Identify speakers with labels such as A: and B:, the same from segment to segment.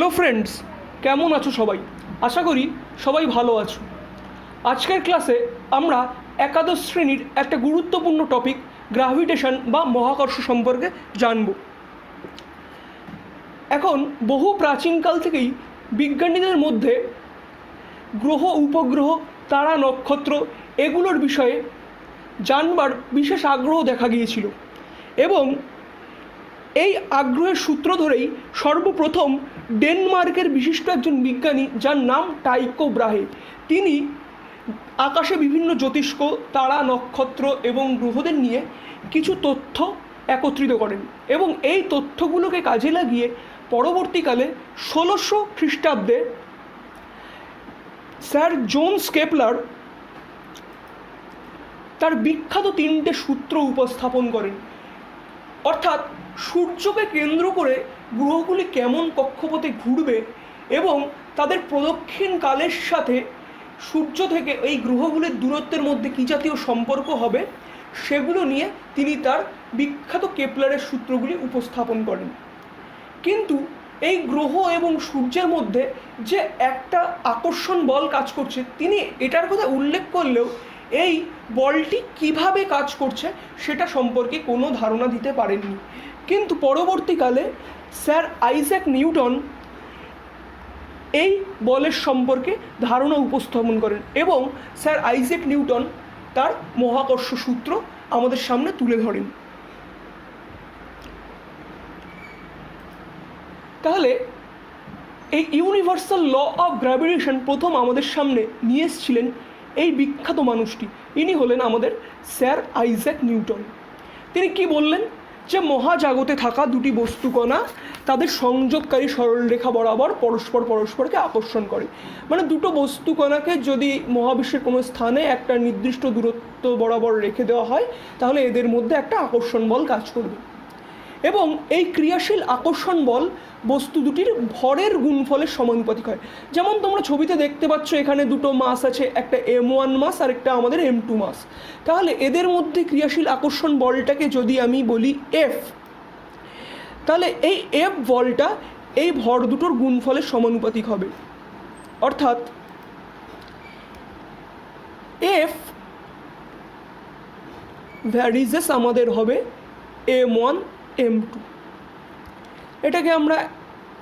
A: Hello friends, কেমন আছো সবাই? আশা করি সবাই ভালো আছো। আজকের ক্লাসে আমরা একাদশ শ্রেণীর একটা গুরুত্বপূর্ণ টপিক গ্র্যাভিটেশন বা মহাকর্ষ সম্পর্কে জানব। এখন বহু প্রাচীনকাল থেকেই বিজ্ঞানীদের মধ্যে গ্রহ, উপগ্রহ, তারা, নক্ষত্র এগুলোর বিষয়ে জানবার বিশেষ আগ্রহ দেখা গিয়েছিল এবং এই আগ্রহের সূত্র ধরেই সর্বপ্রথম ডেনমার্কের বিশিষ্ট একজন বিজ্ঞানী, যার নাম টাইকো ব্রাহে, তিনি আকাশে বিভিন্ন জ্যোতিষ্ক, তারা, নক্ষত্র এবং গ্রহদের নিয়ে কিছু তথ্য একত্রিত করেন এবং এই তথ্যগুলোকে কাজে লাগিয়ে পরবর্তীকালে 1600 খ্রিস্টাব্দে স্যার জোন্স কেপলার তার বিখ্যাত 3টে সূত্র উপস্থাপন করেন। অর্থাৎ সূর্যকে কেন্দ্র করে গ্রহগুলি কেমন কক্ষপথে ঘুরবে এবং তাদের প্রদক্ষিণ কালের সাথে সূর্য থেকে এই গ্রহগুলির দূরত্বের মধ্যে কী জাতীয় সম্পর্ক হবে, সেগুলো নিয়ে তিনি তার বিখ্যাত কেপলারের সূত্রগুলি উপস্থাপন করেন। কিন্তু এই গ্রহ এবং সূর্যের মধ্যে যে একটা আকর্ষণ বল কাজ করছে, তিনি এটার কথা উল্লেখ করলেও এই বলটি কিভাবে কাজ করছে সেটা সম্পর্কে কোনো ধারণা দিতে পারেননি। কিন্তু পরবর্তীকালে স্যার আইজ্যাক নিউটন এই বলের সম্পর্কে ধারণা উপস্থাপন করেন এবং স্যার আইজ্যাক নিউটন তার মহাকর্ষ সূত্র আমাদের সামনে তুলে ধরেন। তাহলে এই ইউনিভার্সাল ল অফ গ্র্যাভিটেশন প্রথম আমাদের সামনে নিয়ে এসেছিলেন এই বিখ্যাত মানুষটি। ইনি হলেন আমাদের স্যার আইজ্যাক নিউটন। তিনি কি বললেন? যে মহাজাগতে থাকা দুটি বস্তুকণা তাদের সংযোগকারী সরলরেখা বরাবর পরস্পরকে আকর্ষণ করে। মানে দুটো বস্তুকণাকে যদি মহাবিশ্বের কোনো স্থানে একটা নির্দিষ্ট দূরত্ব বরাবর রেখে দেওয়া হয়, তাহলে এদের মধ্যে একটা আকর্ষণ বল কাজ করবে এবং এই ক্রিয়াশীল আকর্ষণ বল বস্তু দুটির ভরের গুণফলের সমানুপাতিক হয়। যেমন তোমরা ছবিতে দেখতে পাচ্ছ, এখানে দুটো মাস আছে, একটা M1 মাস আর একটা আমাদের M2 মাস। তাহলে এদের মধ্যে ক্রিয়াশীল আকর্ষণ বলটাকে যদি আমি বলি F, তাহলে এই F বলটা এই ভর দুটোর গুণফলের সমানুপাতিক হবে। অর্থাৎ F ভ্যারিজেস আমাদের হবে M1 M2। এটাকে আমরা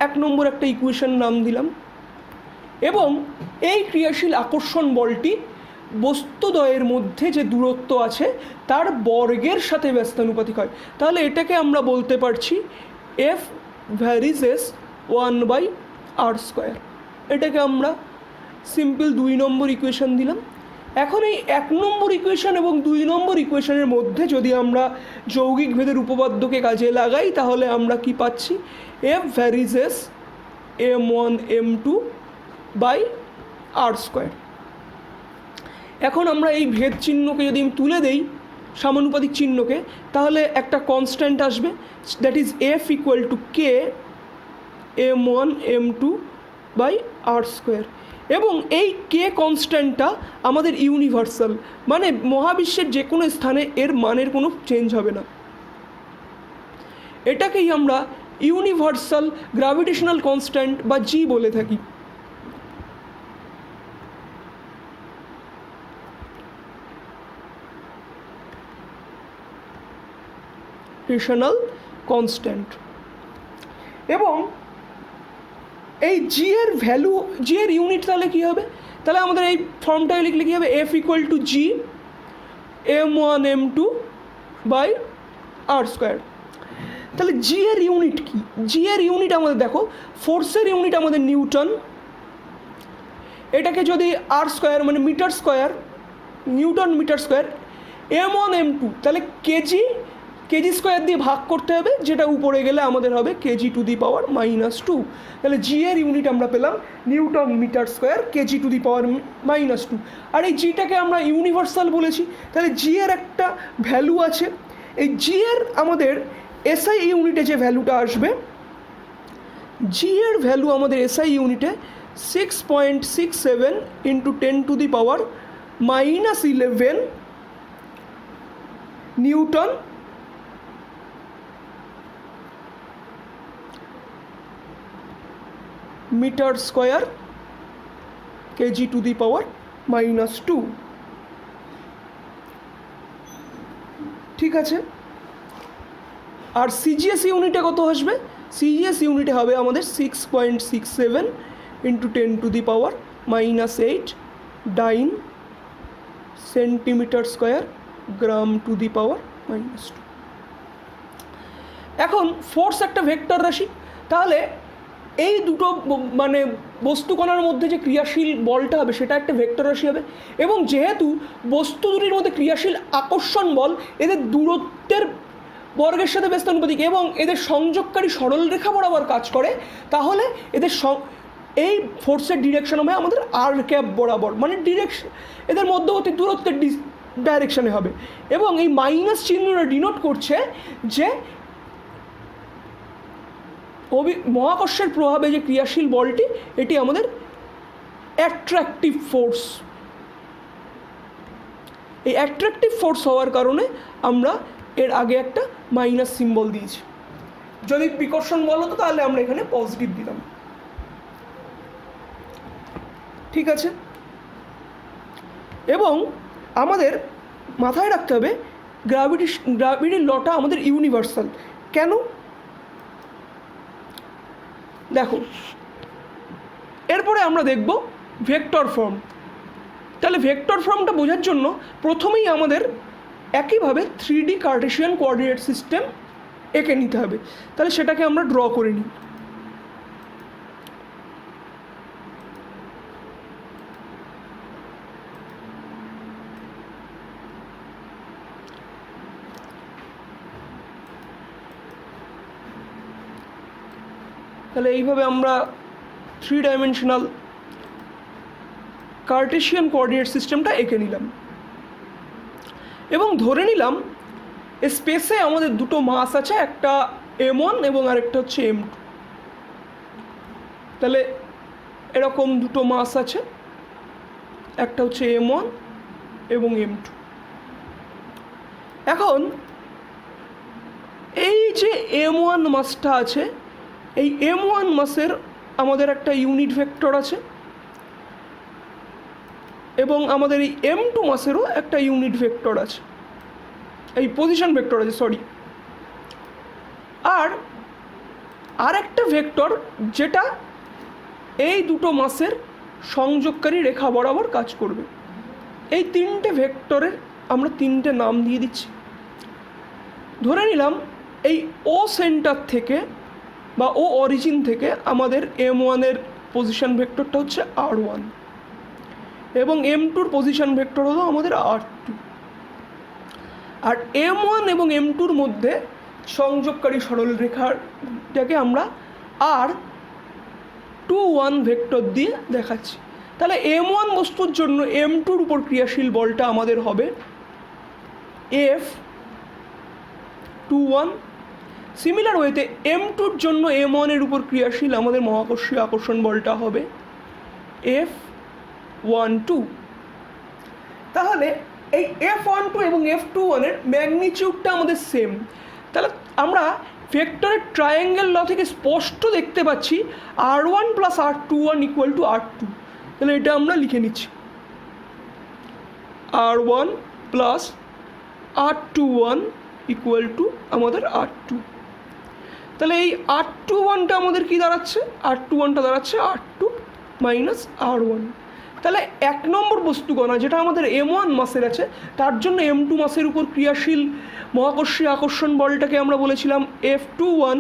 A: 1 নম্বর একটা ইকুয়েশন নাম দিলাম এবং এই ক্রিয়াশীল আকর্ষণ বলটি বস্তুদ্বয়ের মধ্যে যে দূরত্ব আছে তার বর্গের সাথে ব্যস্তানুপাতিক হয়। তাহলে এটাকে আমরা বলতে পারছি F ভ্যারিজেস 1/r²। এটাকে আমরা সিম্পল 2 নম্বর ইকুয়েশন দিলাম। এখন এই 1 নম্বর ইকুয়েশন এবং 2 নম্বর ইকুয়েশনের মধ্যে যদি আমরা যৌগিক ভেদের উপপাদ্যকে কাজে লাগাই, তাহলে আমরা কি পাচ্ছি? F varies as M1 M2/r²। এখন আমরা এই ভেদ চিহ্নকে যদি আমি তুলে দেই, সমানুপাতিক চিহ্নকে, তাহলে একটা কনস্ট্যান্ট আসবে, that is F equal to K M1 M2/r²। এবং এই কে কনস্ট্যান্টটা আমাদের ইউনিভার্সাল, মানে মহাবিশ্বের যে কোনো স্থানে এর মানের কোনো চেঞ্জ হবে না। এটাকেই আমরা ইউনিভার্সাল গ্র্যাভিটেশনাল কনস্ট্যান্ট বা জি বলে থাকি। Gravitational constant. এবং এই জি এর ভ্যালু, জি এর ইউনিট তাহলে কী হবে? তাহলে আমাদের এই ফর্মটাকে লিখলে কী হবে? F equal to G M1 M2/r²। তাহলে জি এর ইউনিট কি? জি এর ইউনিট আমাদের দেখো, ফোর্সের ইউনিট আমাদের নিউটন। এটাকে যদি r² মানে metre square, newton metre square, M1 M2 তাহলে কেজি স্কোয়ার দিয়ে ভাগ করতে হবে, যেটা উপরে গেলে আমাদের হবে kg⁻²। তাহলে জি এর ইউনিট আমরা পেলাম নিউটন মিটার স্কোয়ার kg⁻²। আর এই জিটাকে আমরা ইউনিভার্সাল বলেছি, তাহলে জি এর একটা ভ্যালু আছে। এই জি এর আমাদের এসআই ইউনিটে যে ভ্যালুটা আসবে, জি এর ভ্যালু আমাদের এসআই ইউনিটে 6.67 × 10⁻11 newton metre square KG to the power -2। ঠিক আছে, আর সিজিএস ইউনিটে কত আসবে? সিজিএস ইউনিটে হবে আমাদের 6.67 into 10 to the power -8 dyne centimetre square gram to the power -2। এখন ফোর্স একটা ভেক্টর রাশি, তাহলে এই দুটো মানে বস্তুকণার মধ্যে যে ক্রিয়াশীল বলটা হবে সেটা একটা ভেক্টর রাশি হবে। এবং যেহেতু বস্তু দুটির মধ্যে ক্রিয়াশীল আকর্ষণ বল এদের দূরত্বের বর্গের সাথে ব্যস্তানুপাতিক এবং এদের সংযোগকারী সরলরেখা বরাবর কাজ করে, তাহলে এদের এই ফোর্সের ডিরেকশন হবে আমাদের আর ক্যাপ বরাবর, মানে ডিরেকশন এদের মধ্যবর্তী দূরত্বের ডাইরেকশানে হবে। এবং এই মাইনাস চিহ্নটা ডিনোট করছে যে মহাকর্ষের প্রভাবে যে ক্রিয়াশীল বলটি এটি আমাদের অ্যাট্রাকটিভ ফোর্স। এই অ্যাট্রাকটিভ ফোর্স হওয়ার কারণে আমরা এর আগে একটা মাইনাস সিম্বল দিয়েছি। যদি বিকর্ষণ বল হতো তাহলে আমরা এখানে পজিটিভ দিলাম। ঠিক আছে, এবং আমাদের মাথায় রাখতে হবে গ্র্যাভিটির লটা আমাদের ইউনিভার্সাল। কেন? দেখো, এরপরে আমরা দেখব ভেক্টর ফর্ম। তাহলে ভেক্টর ফর্মটা বোঝার জন্য প্রথমেই আমাদের একইভাবে 3D কার্টেশিয়ান কোঅর্ডিনেট সিস্টেম এঁকে নিতে হবে। তাহলে সেটাকে আমরা ড্র করে নিই। তাহলে এইভাবে আমরা 3 ডাইমেনশনাল কার্টেশিয়ান কোঅর্ডিনেট সিস্টেমটা এঁকে নিলাম এবং ধরে নিলাম স্পেসে আমাদের দুটো মাস আছে, একটা m1 এবং আরেকটা হচ্ছে m2। তাহলে এরকম দুটো মাস আছে, একটা হচ্ছে m1 এবং m2। এখন এই যে m1 মাসটা আছে, এই m1 মাসের আমাদের একটা ইউনিট ভেক্টর আছে এবং আমাদের এই m2 মাসেরও একটা ইউনিট ভেক্টর আছে, এই পজিশন ভেক্টর আছে সরি। আর একটা ভেক্টর যেটা এই দুটো মাসের সংযোগকারী রেখা বরাবর কাজ করবে। এই তিনটে ভেক্টরের আমরা তিনটে নাম দিয়ে দিচ্ছি। ধরে নিলাম এই ও সেন্টার থেকে বা ও অরিজিন থেকে আমাদের m1-এর পজিশন ভেক্টরটা হচ্ছে r1 এবং m2-র পজিশন ভেক্টর হলো আমাদের r2। আর m1 এবং m2-র মধ্যে সংযোগকারী সরলরেখাটাকে আমরা r21 ভেক্টর দিয়ে দেখাচ্ছি। তাহলে m1 বস্তুর জন্য m2-র উপর ক্রিয়াশীল বলটা আমাদের হবে F21। সিমিলার ওয়েতে m2-র জন্য m1-এর উপর ক্রিয়াশীল আমাদের মহাকর্ষীয় আকর্ষণ বলটা হবে F12। তাহলে এই F12 এবং F21-এর ম্যাগনিটিউডটা আমাদের সেম। তাহলে আমরা ভেক্টরের ট্রায়াঙ্গেল ল থেকে স্পষ্ট দেখতে পাচ্ছি r1 plus r21 equal to r2। তাহলে এটা আমরা লিখে নিচ্ছি, r1 plus r21 equal to আমাদের r2। তাহলে এই r21টা আমাদের কি দাঁড়াচ্ছে? r21টা দাঁড়াচ্ছে r2 মাইনাস r1। তাহলে 1 নম্বর বস্তুকণা যেটা আমাদের m1 মাসের আছে তার জন্য m2 মাসের উপর ক্রিয়াশীল মহাকর্ষীয় আকর্ষণ বলটাকে আমরা বলেছিলাম F21।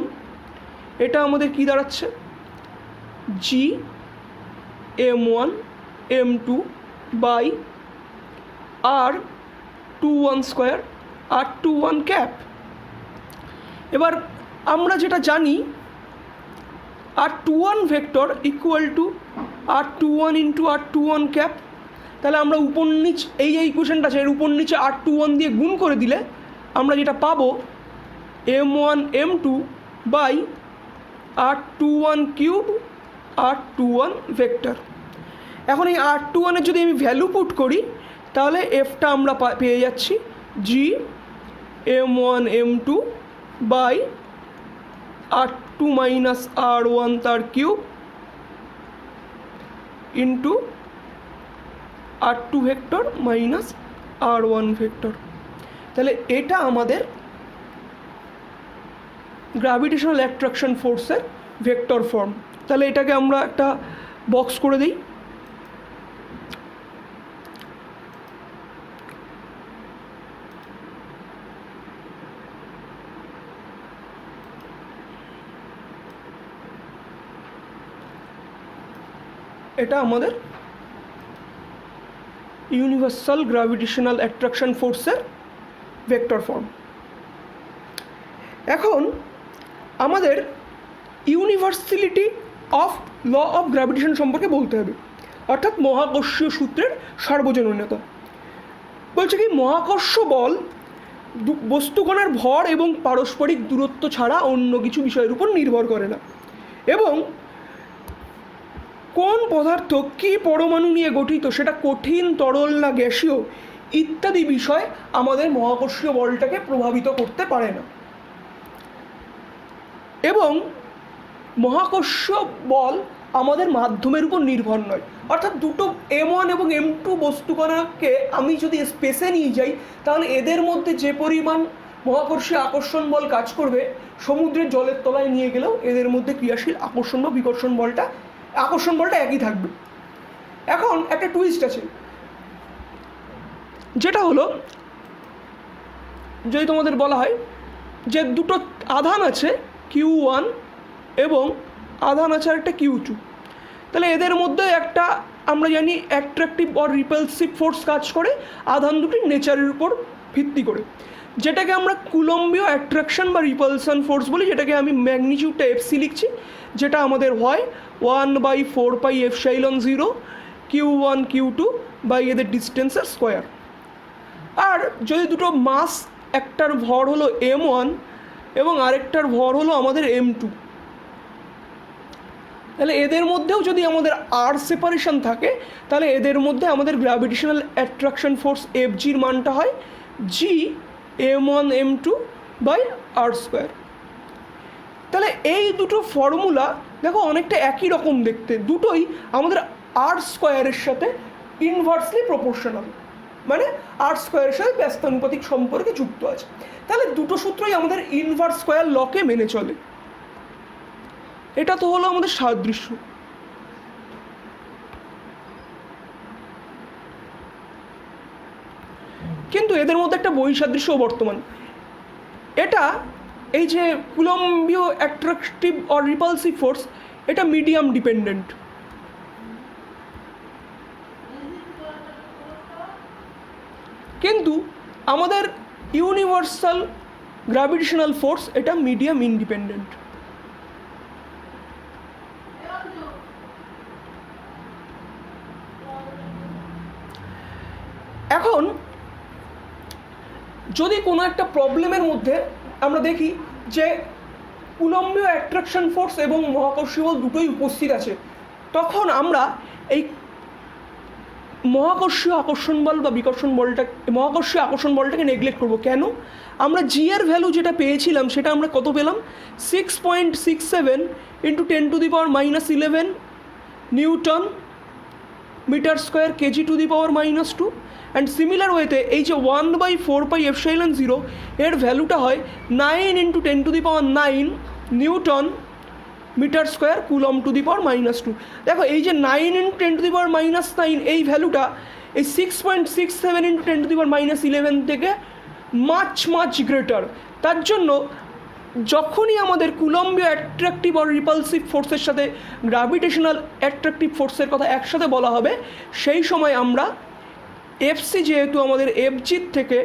A: এটা আমাদের কি দাঁড়াচ্ছে? g m1 m2 by r21 square r21 cap. এবার আমরা যেটা জানি r21 vector equal to r21 into r21 cap. তাহলে আমরা উপর নিচ এই ইকুয়েশনটা আছে, এর উপর নিচে r21 দিয়ে গুণ করে দিলে আমরা যেটা পাবো m1 m2 by r21 cube r21 vector. এখন এই r21-এর যদি আমি ভ্যালু পুট করি তাহলে এফটা আমরা পেয়ে যাচ্ছি g m1 m2 by r2 minus r1 তার cube into r2 vector minus r1 vector. তাহলে এটা আমাদের গ্র্যাভিটেশনাল অ্যাট্রাকশন ফোর্সের ভেক্টর ফর্ম। তাহলে এটাকে আমরা একটা বক্স করে দিই। এটা আমাদের ইউনিভার্সাল গ্র্যাভিটেশনাল অ্যাট্রাকশন ফোর্সের ভেক্টর ফর্ম। এখন আমাদের universality of law of gravitation সম্পর্কে বলতে হবে, অর্থাৎ মহাকর্ষীয় সূত্রের সার্বজনীনতা। বলছে কি, মহাকর্ষ বল বস্তুকণার ভর এবং পারস্পরিক দূরত্ব ছাড়া অন্য কিছু বিষয়ের উপর নির্ভর করে না, এবং কোন পদার্থ কী পরমাণু নিয়ে গঠিত, সেটা কঠিন, তরল না গ্যাসীয় ইত্যাদি বিষয় আমাদের মহাকর্ষীয় বলটাকে প্রভাবিত করতে পারে না। এবং মহাকর্ষীয় বল আমাদের মাধ্যমের উপর নির্ভর নয়, অর্থাৎ দুটো M1 এবং M2 বস্তুকণাকে আমি যদি স্পেসে নিয়ে যাই, তাহলে এদের মধ্যে যে পরিমাণ মহাকর্ষীয় আকর্ষণ বল কাজ করবে, সমুদ্রের জলের তলায় নিয়ে গেলেও এদের মধ্যে ক্রিয়াশীল আকর্ষণ বা বিকর্ষণ বলটা একই থাকবে। এখন একটা টুইস্ট আছে, যেটা হলো, যদি তোমাদের বলা হয় যে দুটো আধান আছে Q1 এবং আধান আছে একটা Q2, তাহলে এদের মধ্যে একটা আমরা জানি অ্যাট্রাকটিভ অর রিপালসিভ ফোর্স কাজ করে আধান দুটির নেচারের উপর ভিত্তি করে, যেটাকে আমরা কুলম্বীয় অ্যাট্রাকশন বা রিপালশন ফোর্স বলি, যেটাকে আমি ম্যাগনিটিউডটা FC লিখছি, যেটা আমাদের হয় 1/4πε0 Q1 Q2 বাই এদের ডিস্টেন্সের স্কোয়ার। আর যদি দুটো মাস, একটার ভর হলো M1 এবং আরেকটার ভর হলো আমাদের M2, তাহলে এদের মধ্যেও যদি আমাদের আর সেপারেশন থাকে, তাহলে এদের মধ্যে আমাদের গ্র্যাভিটেশনাল অ্যাট্রাকশন ফোর্স FGর মানটা হয় G M1 M2 by r²। তাহলে এই দুটো ফর্মুলা দেখো অনেকটা একই রকম দেখতে, দুটোই আমাদের r² সাথে ইনভার্সলি প্রপোর্শনাল, মানে r² সাথে ব্যস্তানুপাতিক সম্পর্কে যুক্ত আছে। তাহলে দুটো সূত্রই আমাদের ইনভার্স স্কোয়ার লকে মেনে চলে। এটা তো হলো আমাদের সাদৃশ্য। কিন্তু এদের মধ্যে একটা বৈসাদৃশ্য বর্তমান, এটা এই যে কুলম্বীয় অ্যাট্রাকটিভ অর রিপালসিভ ফোর্স, এটা মিডিয়াম ডিপেন্ডেন্ট। কিন্তু আমাদের ইউনিভার্সাল গ্র্যাভিটেশনাল ফোর্স এটা মিডিয়াম ইন্ডিপেন্ডেন্ট। এখন যদি কোনো একটা প্রবলেমের মধ্যে আমরা দেখি যে কুলম্বীয় অ্যাট্রাকশন ফোর্স এবং মহাকর্ষীয় বল দুটোই উপস্থিত আছে, তখন আমরা এই মহাকর্ষীয় আকর্ষণ বল বা বিকর্ষণ বলটা, মহাকর্ষীয় আকর্ষণ বলটাকে নেগলেক্ট করবো। কেন? আমরা জি এর ভ্যালু যেটা পেয়েছিলাম সেটা আমরা কত পেলাম? 6.67 × 10⁻11 newton metre square kg⁻²। And similar ওয়েতে এই যে 1/4πε0 এর ভ্যালুটা হয় 9 × 10⁻9 নিউটন মিটার স্কোয়ার কুলম⁻²। দেখো এই যে 9 × 10⁻9 এই ভ্যালুটা এই 6.67 × 10⁻11 থেকে মাচ গ্রেটার। তার জন্য যখনই আমাদের কুলম্বীয় অ্যাট্রাকটিভ আর রিপালসিভ ফোর্সের সাথে গ্র্যাভিটেশনাল অ্যাট্রাকটিভ ফোর্সের কথা একসাথে বলা হবে, সেই সময় আমরা এফসি যেহেতু আমাদের এফজির থেকে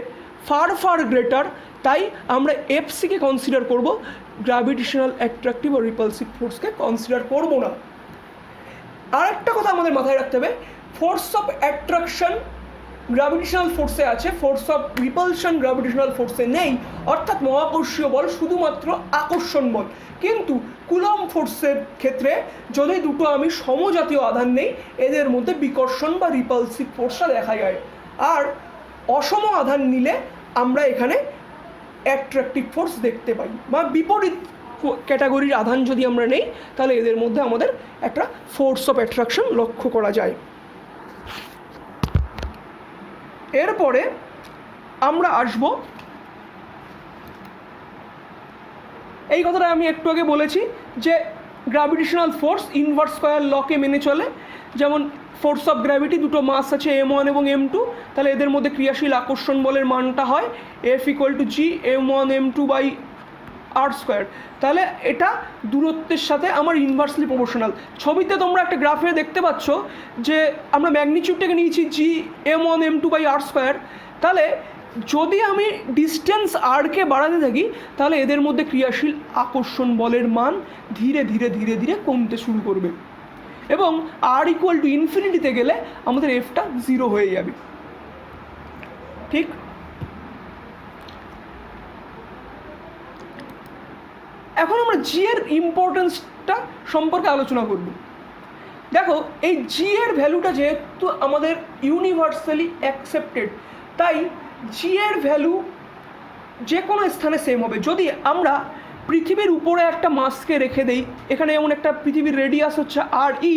A: ফার গ্রেটার, তাই আমরা এফসিকে কনসিডার করব, গ্র্যাভিটেশনাল অ্যাট্রাকটিভ আর রিপালসিভ ফোর্সকে কনসিডার করব না। আর একটা কথা আমাদের মাথায় রাখতে হবে, ফোর্স অফ অ্যাট্রাকশন গ্র্যাভিটেশনাল ফোর্সে আছে, ফোর্স অফ রিপালশন গ্র্যাভিটেশনাল ফোর্সে নেই, অর্থাৎ মহাকর্ষীয় বল শুধুমাত্র আকর্ষণ বল। কিন্তু কুলম ফোর্সের ক্ষেত্রে যদি দুটো আমি সমজাতীয় আধান নেই, এদের মধ্যে বিকর্ষণ বা রিপালসিভ ফোর্সটা দেখা যায়। আর অসম আধান নিলে আমরা এখানে অ্যাট্রাকটিভ ফোর্স দেখতে পাই, বা বিপরীত ক্যাটাগরির আধান যদি আমরা নেই, তাহলে এদের মধ্যে আমাদের একটা ফোর্স অফ অ্যাট্রাকশন লক্ষ্য করা যায়। এরপরে আমরা আসব, এই কথাটা আমি একটু আগে বলেছি যে গ্র্যাভিটেশনাল ফোর্স ইনভার্স স্কয়ার লকে মেনে চলে। যেমন ফোর্স অফ গ্র্যাভিটি, দুটো মাস আছে m1 এবং m2, তাহলে এদের মধ্যে ক্রিয়াশীল আকর্ষণ বলের মানটা হয় F = G m1m2/r²। তাহলে এটা দূরত্বের সাথে আমার ইনভার্সলি প্রপোর্শনাল। ছবিতে তোমরা একটা গ্রাফে দেখতে পাচ্ছ যে আমরা ম্যাগনিটিউডটাকে নিয়েছি G m1m2/r²। তাহলে যদি আমি ডিস্টেন্স আরকে বাড়াতে থাকি, তাহলে এদের মধ্যে ক্রিয়াশীল আকর্ষণ বলের মান ধীরে ধীরে ধীরে ধীরে কমতে শুরু করবে এবং r =∞ গেলে আমাদের এফটা 0 হয়ে যাবে। ঠিক, এখন আমরা জি এর ইম্পর্টেন্সটা সম্পর্কে আলোচনা করব। দেখো, এই জি এর ভ্যালুটা যেহেতু আমাদের ইউনিভার্সালি অ্যাকসেপ্টেড, তাই জি এর ভ্যালু যে কোনো স্থানে সেম হবে। যদি আমরা পৃথিবীর উপরে একটা মাসকে রেখে দেই, এখানে যেমন একটা পৃথিবীর রেডিয়াস হচ্ছে RE,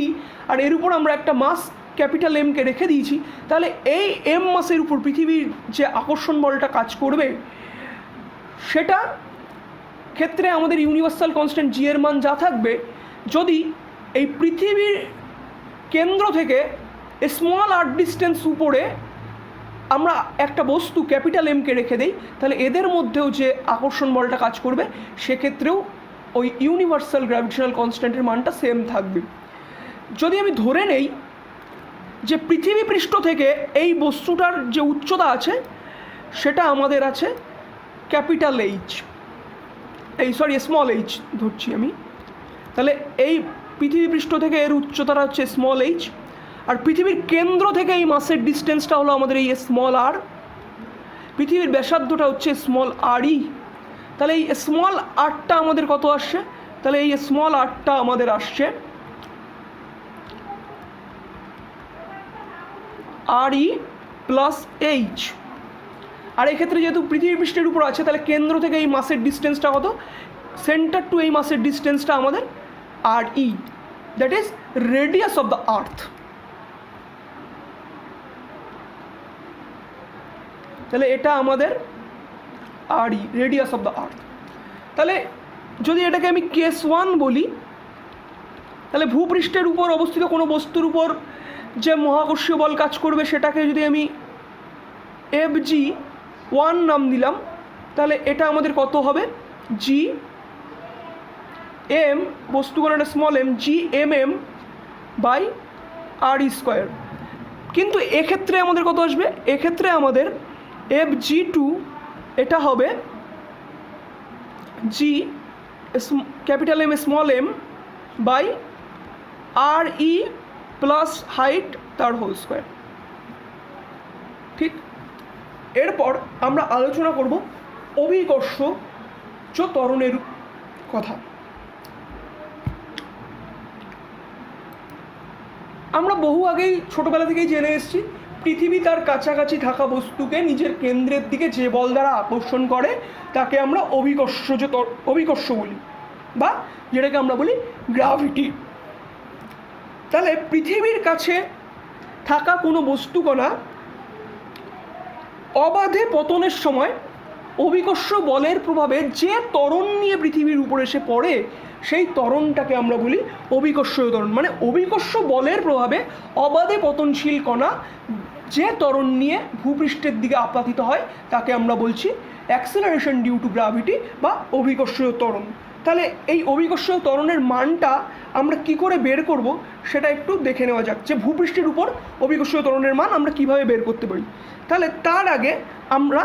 A: আর এর উপর আমরা একটা মাস ক্যাপিটাল এমকে রেখে দিয়েছি, তাহলে এই এম মাসের উপর পৃথিবীর যে আকর্ষণ বলটা কাজ করবে, সেটা ক্ষেত্রে আমাদের ইউনিভার্সাল কনস্ট্যান্ট জি এর মান যা থাকবে, যদি এই পৃথিবীর কেন্দ্র থেকে স্মল r ডিস্টেন্স উপরে আমরা একটা বস্তু ক্যাপিটাল এমকে রেখে দেই, তাহলে এদের মধ্যেও যে আকর্ষণ বলটা কাজ করবে, সেক্ষেত্রেও ওই ইউনিভার্সাল গ্র্যাভিটেশনাল কনস্ট্যান্টের মানটা সেম থাকবে। যদি আমি ধরে নেই যে পৃথিবী পৃষ্ঠ থেকে এই বস্তুটার যে উচ্চতা আছে, সেটা আমাদের আছে ক্যাপিটাল এইচ, স্মল এইচ ধরছি আমি, তাহলে এই পৃথিবী পৃষ্ঠ থেকে এর উচ্চতাটা হচ্ছে স্মল এইচ, আর পৃথিবীর কেন্দ্র থেকে এই মাসের ডিস্টেন্সটা হলো আমাদের এই স্মল আর, পৃথিবীর ব্যাসার্ধটা হচ্ছে স্মল RE। তাহলে এই স্মল আরটা আমাদের কত আসছে? তাহলে এই স্মল আরটা আমাদের আসছে RE + H। আর এক্ষেত্রে যেহেতু পৃথিবী পৃষ্ঠের উপর আছে, তাহলে কেন্দ্র থেকে এই মাসের ডিস্টেন্সটা কত? সেন্টার টু এই মাসের ডিস্টেন্সটা আমাদের RE, that is radius of the earth. তাহলে এটা আমাদের RE, radius of the earth. তাহলে যদি এটাকে আমি কেস 1 বলি, তাহলে ভূপৃষ্ঠের উপর অবস্থিত কোনো বস্তুর উপর যে মহাকর্ষীয় বল কাজ করবে, সেটাকে যদি আমি FG1 নাম দিলাম, তাহলে এটা আমাদের কত হবে? GM, বস্তুকণাটা স্মল m, GMM/RE²। কিন্তু এক্ষেত্রে আমাদের কত আসবে? এক্ষেত্রে আমাদের FG2 এটা হবে G capital M small m/RE plus height তার হোল স্কোয়ার। ঠিক, এরপর আমরা আলোচনা করব অভিকর্ষজ ত্বরণের কথা। আমরা বহু আগেই ছোটোবেলা থেকেই জেনে এসেছি, পৃথিবী তার কাছাকাছি থাকা বস্তুকে নিজের কেন্দ্রের দিকে যে বল দ্বারা আকর্ষণ করে, তাকে আমরা অভিকর্ষ বলি, বা যেটাকে আমরা বলি গ্র্যাভিটি। তাহলে পৃথিবীর কাছে থাকা কোনো বস্তুকণা অবাধে পতনের সময় অভিকর্ষ বলের প্রভাবে যে ত্বরণ নিয়ে পৃথিবীর উপর এসে পড়ে, সেই ত্বরণটাকে আমরা বলি অভিকর্ষীয় ত্বরণ। মানে অভিকর্ষ বলের প্রভাবে অবাধে পতনশীল কণা যে ত্বরণ নিয়ে ভূপৃষ্ঠের দিকে আপতিত হয়, তাকে আমরা বলছি অ্যাক্সেলারেশন ডিউ টু গ্র্যাভিটি বা অভিকর্ষীয় ত্বরণ। তাহলে এই অভিকর্ষীয় ত্বরণের মানটা আমরা কি করে বের করব, সেটা একটু দেখে নেওয়া যাক, যে ভূপৃষ্ঠের উপর অভিকর্ষীয় ত্বরণের মান আমরা কিভাবে বের করতে পারি। তাহলে তার আগে আমরা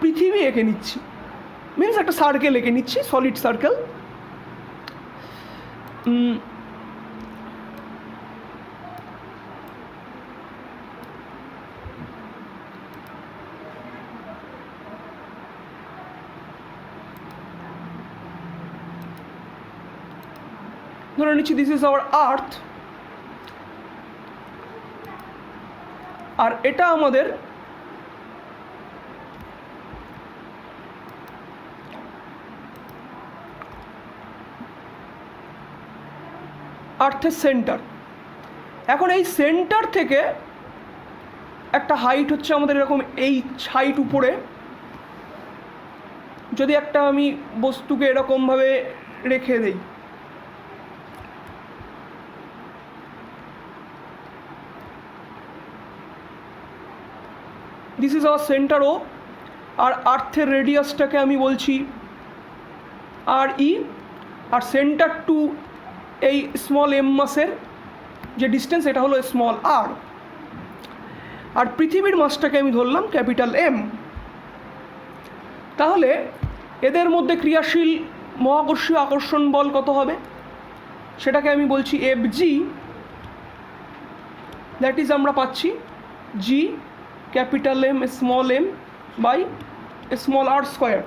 A: পৃথিবী এঁকে নিচ্ছি, মিনস একটা সার্কেল এঁকে নিচ্ছি, সলিড সার্কেল। ধরে নিচ্ছি দিস ইজ আওয়ার আর্থ, আর এটা আমাদের আর্থের সেন্টার। এখন এই সেন্টার থেকে একটা হাইট হচ্ছে আমাদের এরকম হাইট উপরে, যদি একটা আমি বস্তুকে এরকমভাবে রেখে দেই, দিস ইজ আওয়ার সেন্টার ও, আর আর্থের রেডিয়াসটাকে আমি বলছি আর ই, আর সেন্টার টু এই স্মল এম মাসের যে ডিস্টেন্স এটা হলো স্মল আর, আর পৃথিবীর মাসটাকে আমি ধরলাম ক্যাপিটাল এম। তাহলে এদের মধ্যে ক্রিয়াশীল মহাকর্ষীয় আকর্ষণ বল কত হবে, সেটাকে আমি বলছি এফ জি, দ্যাট ইজ আমরা পাচ্ছি G capital M small M by small r square.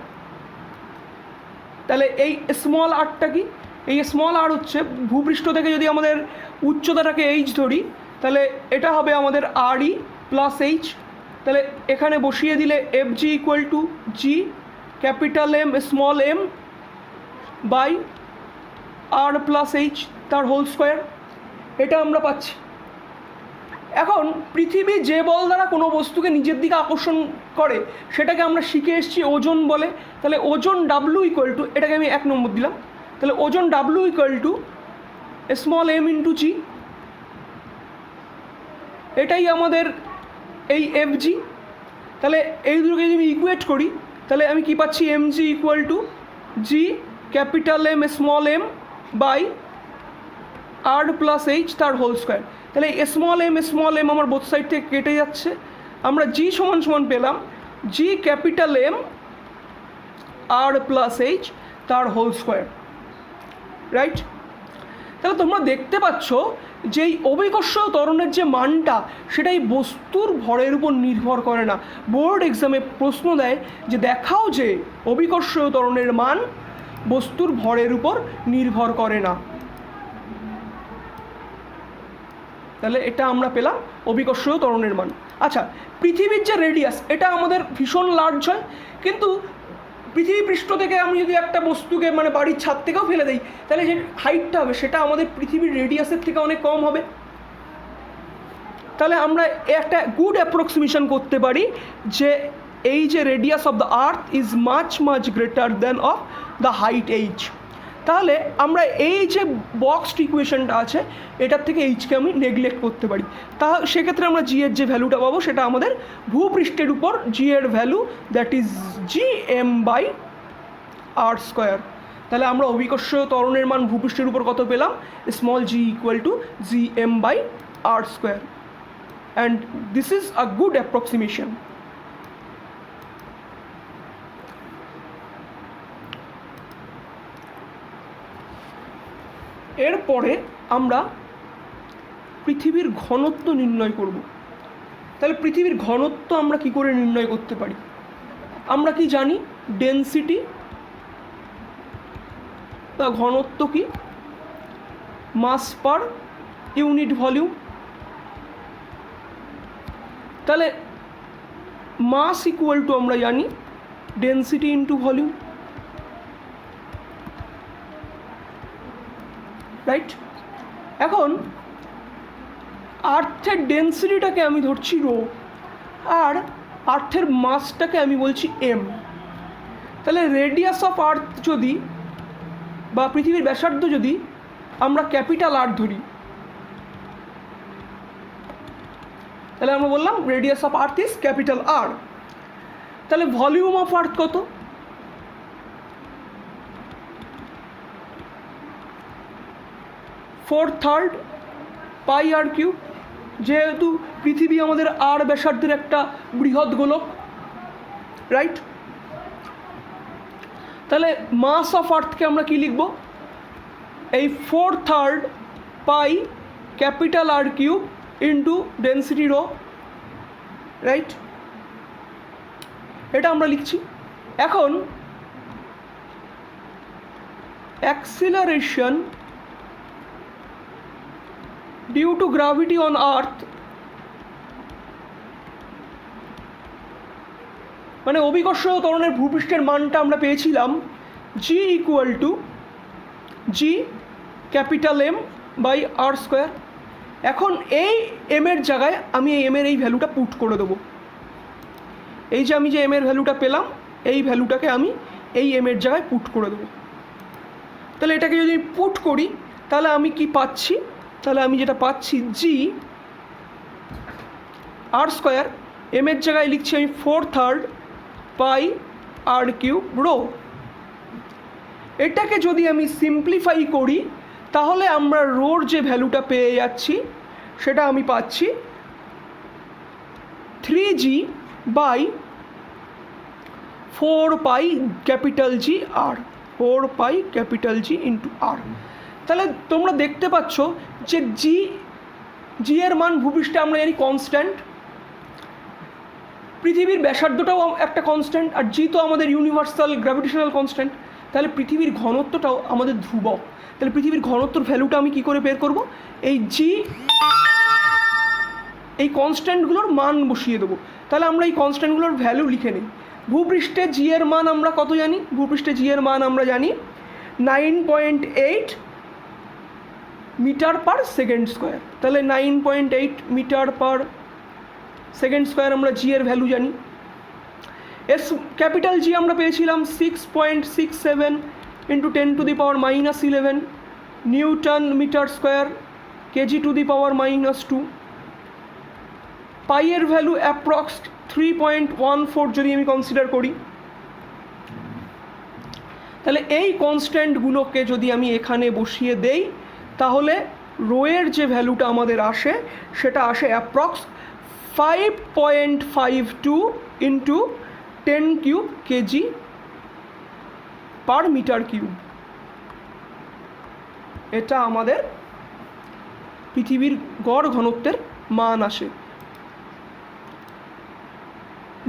A: তাহলে এই স্মল আরটা কি, এই স্মল আর হচ্ছে ভূপৃষ্ঠ থেকে যদি আমাদের উচ্চতাটাকে এইচ ধরি, তাহলে এটা হবে আমাদের আর ই প্লাস এইচ। তাহলে এখানে বসিয়ে দিলে F G equal to G capital M small M by R plus H তার হোল স্কোয়ার, এটা আমরা পাচ্ছি। এখন পৃথিবী যে বল দ্বারা কোনো বস্তুকে নিজের দিকে আকর্ষণ করে সেটাকে আমরা শিখে এসেছি ওজন বলে। তাহলে ওজন ডাব্লু ইকুয়াল টু, এটাকে আমি 1 নম্বর দিলাম, তাহলে ওজন W equal to small M into G, এটাই আমাদের এই এফ জি। তাহলে এই দুটোকে যদি আমি ইকুয়েট করি তাহলে আমি কি পাচ্ছি, m g equal to G capital M small M by R plus H তার হোল স্কোয়ার। তাহলে স্মল এম আমার বোথ সাইড থেকে কেটে যাচ্ছে, আমরা জি সমান সমান পেলাম G capital M R plus H তার হোল স্কোয়ার, রাইট। তাহলে তোমরা দেখতে পাচ্ছ যে এই অভিকর্ষীয় ত্বরণের যে মানটা সেটা এই বস্তুর ভরের উপর নির্ভর করে না। বোর্ড এক্সামে প্রশ্ন দেয় যে দেখাও যে অভিকর্ষীয় ত্বরণের মান বস্তুর ভরের উপর নির্ভর করে না। তাহলে এটা আমরা পেলাম অভিকর্ষীয় ত্বরণের মান। আচ্ছা, পৃথিবীর যে রেডিয়াস এটা আমাদের ভীষণ লার্জ হয়, কিন্তু পৃথিবী পৃষ্ঠ থেকে আমি যদি একটা বস্তুকে মানে বাড়ির ছাদ থেকেও ফেলে দিই তাহলে যে হাইটটা হবে সেটা আমাদের পৃথিবীর রেডিয়াসের থেকে অনেক কম হবে। তাহলে আমরা একটা গুড অ্যাপ্রক্সিমেশন করতে পারি যে এই যে radius of the earth is much much greater than of the height H. তাহলে আমরা এই যে বক্সড ইকুয়েশনটা আছে এটার থেকে এইচকে আমি নেগলেক্ট করতে পারি। সেক্ষেত্রে আমরা জি এর যে ভ্যালুটা পাবো সেটা আমাদের ভূপৃষ্ঠের উপর জি এর value, that is G M by R square. তাহলে আমরা অভিকর্ষীয় ত্বরণের মান ভূপৃষ্ঠের উপর কত পেলাম, small g equal to G M by R square, and this is a good approximation. এরপরে আমরা পৃথিবীর ঘনত্ব নির্ণয় করব। তাহলে পৃথিবীর ঘনত্ব আমরা কি করে নির্ণয় করতে পারি, আমরা কি জানি ডেনসিটি বা ঘনত্ব কি, মাস পার ইউনিট ভলিউম। তাহলে মাস ইকুয়াল টু আমরা জানি ডেনসিটি ইন্টু ভলিউম, রাইট। এখন আর্থের ডেন্সিটিটাকে আমি ধরছি রো, আর আর্থের মাসটাকে আমি বলছি এম। তাহলে রেডিয়াস অফ আর্থ যদি বা পৃথিবীর ব্যাসার্ধ যদি আমরা ক্যাপিটাল আর ধরি, তাহলে আমরা বললাম radius of earth is capital R. তাহলে ভলিউম অফ আর্থ কত, 4/3 পাই আর কিউব, যেহেতু পৃথিবী আমাদের আর ব্যাসার্ধের একটা বৃহৎ গোলক, রাইট। তাহলে মাস অফ আর্থকে আমরা কি লিখব, এই 4/3 pi capital R cube into density rho, right, এটা আমরা লিখছি। এখন acceleration due to gravity on earth, মানে অভিকর্ষীয় ত্বরণের ভূপৃষ্ঠের মানটা আমরা পেয়েছিলাম G equal to G capital M by R square. এখন এই এমের জায়গায় আমি এই এমের এই ভ্যালুটা পুট করে দেবো। এই যে আমি যে এমের ভ্যালুটা পেলাম, এই ভ্যালুটাকে আমি এই এমের জায়গায় পুট করে দেবো। তাহলে এটাকে যদি পুট করি তাহলে আমি কি পাচ্ছি, তাহলে আমি যেটা পাচ্ছি জি আর স্কোয়ার, এমের জায়গায় লিখছি আমি 4/3 পাই আর কিউব রো। এটাকে যদি আমি সিম্পলিফাই করি তাহলে আমরা রোর যে ভ্যালুটা পেয়ে যাচ্ছি সেটা আমি পাচ্ছি 3g by 4 pi capital G R, 4 pi capital G into R. তাহলে তোমরা দেখতে পাচ্ছ যে জি এর মান ভূপৃষ্ঠে আমরা জানি কনস্ট্যান্ট, পৃথিবীর ব্যাসার্ধটাও একটা কনস্ট্যান্ট, আর জি তো আমাদের ইউনিভার্সাল গ্র্যাভিটেশনাল কনস্ট্যান্ট। তাহলে পৃথিবীর ঘনত্বটাও আমাদের ধ্রুবক। তাহলে পৃথিবীর ঘনত্বর ভ্যালুটা আমি কি করে বের করব, এই জি এই কনস্ট্যান্টগুলোর মান বসিয়ে দেবো। তাহলে আমরা এই কনস্ট্যান্টগুলোর ভ্যালু লিখে নিই। ভূপৃষ্ঠে জি এর মান আমরা কত জানি, ভূপৃষ্ঠে জি এর মান আমরা জানি 9.8 মিটার পার সেকেন্ড স্কোয়ার। তাহলে 9.8 মিটার পার সেকেন্ড স্কোয়ার আমরা জি এর ভ্যালু জানি। এস ক্যাপিটাল জি আমরা পেয়েছিলাম 6.67 into 10⁻⁻11 newton metre square KG to the power -2। পাইয়ের ভ্যালু অ্যাপ্রক্স 3.14 যদি আমি কনসিডার করি। তাহলে এই কনস্ট্যান্টগুলোকে যদি আমি এখানে বসিয়ে দেই তাহলে রোয়ের যে ভ্যালুটা আমাদের আসে সেটা আসে approx 5.52 into 10 cube kg per metre cube. এটা আমাদের পৃথিবীর গড় ঘনত্বের মান আসে।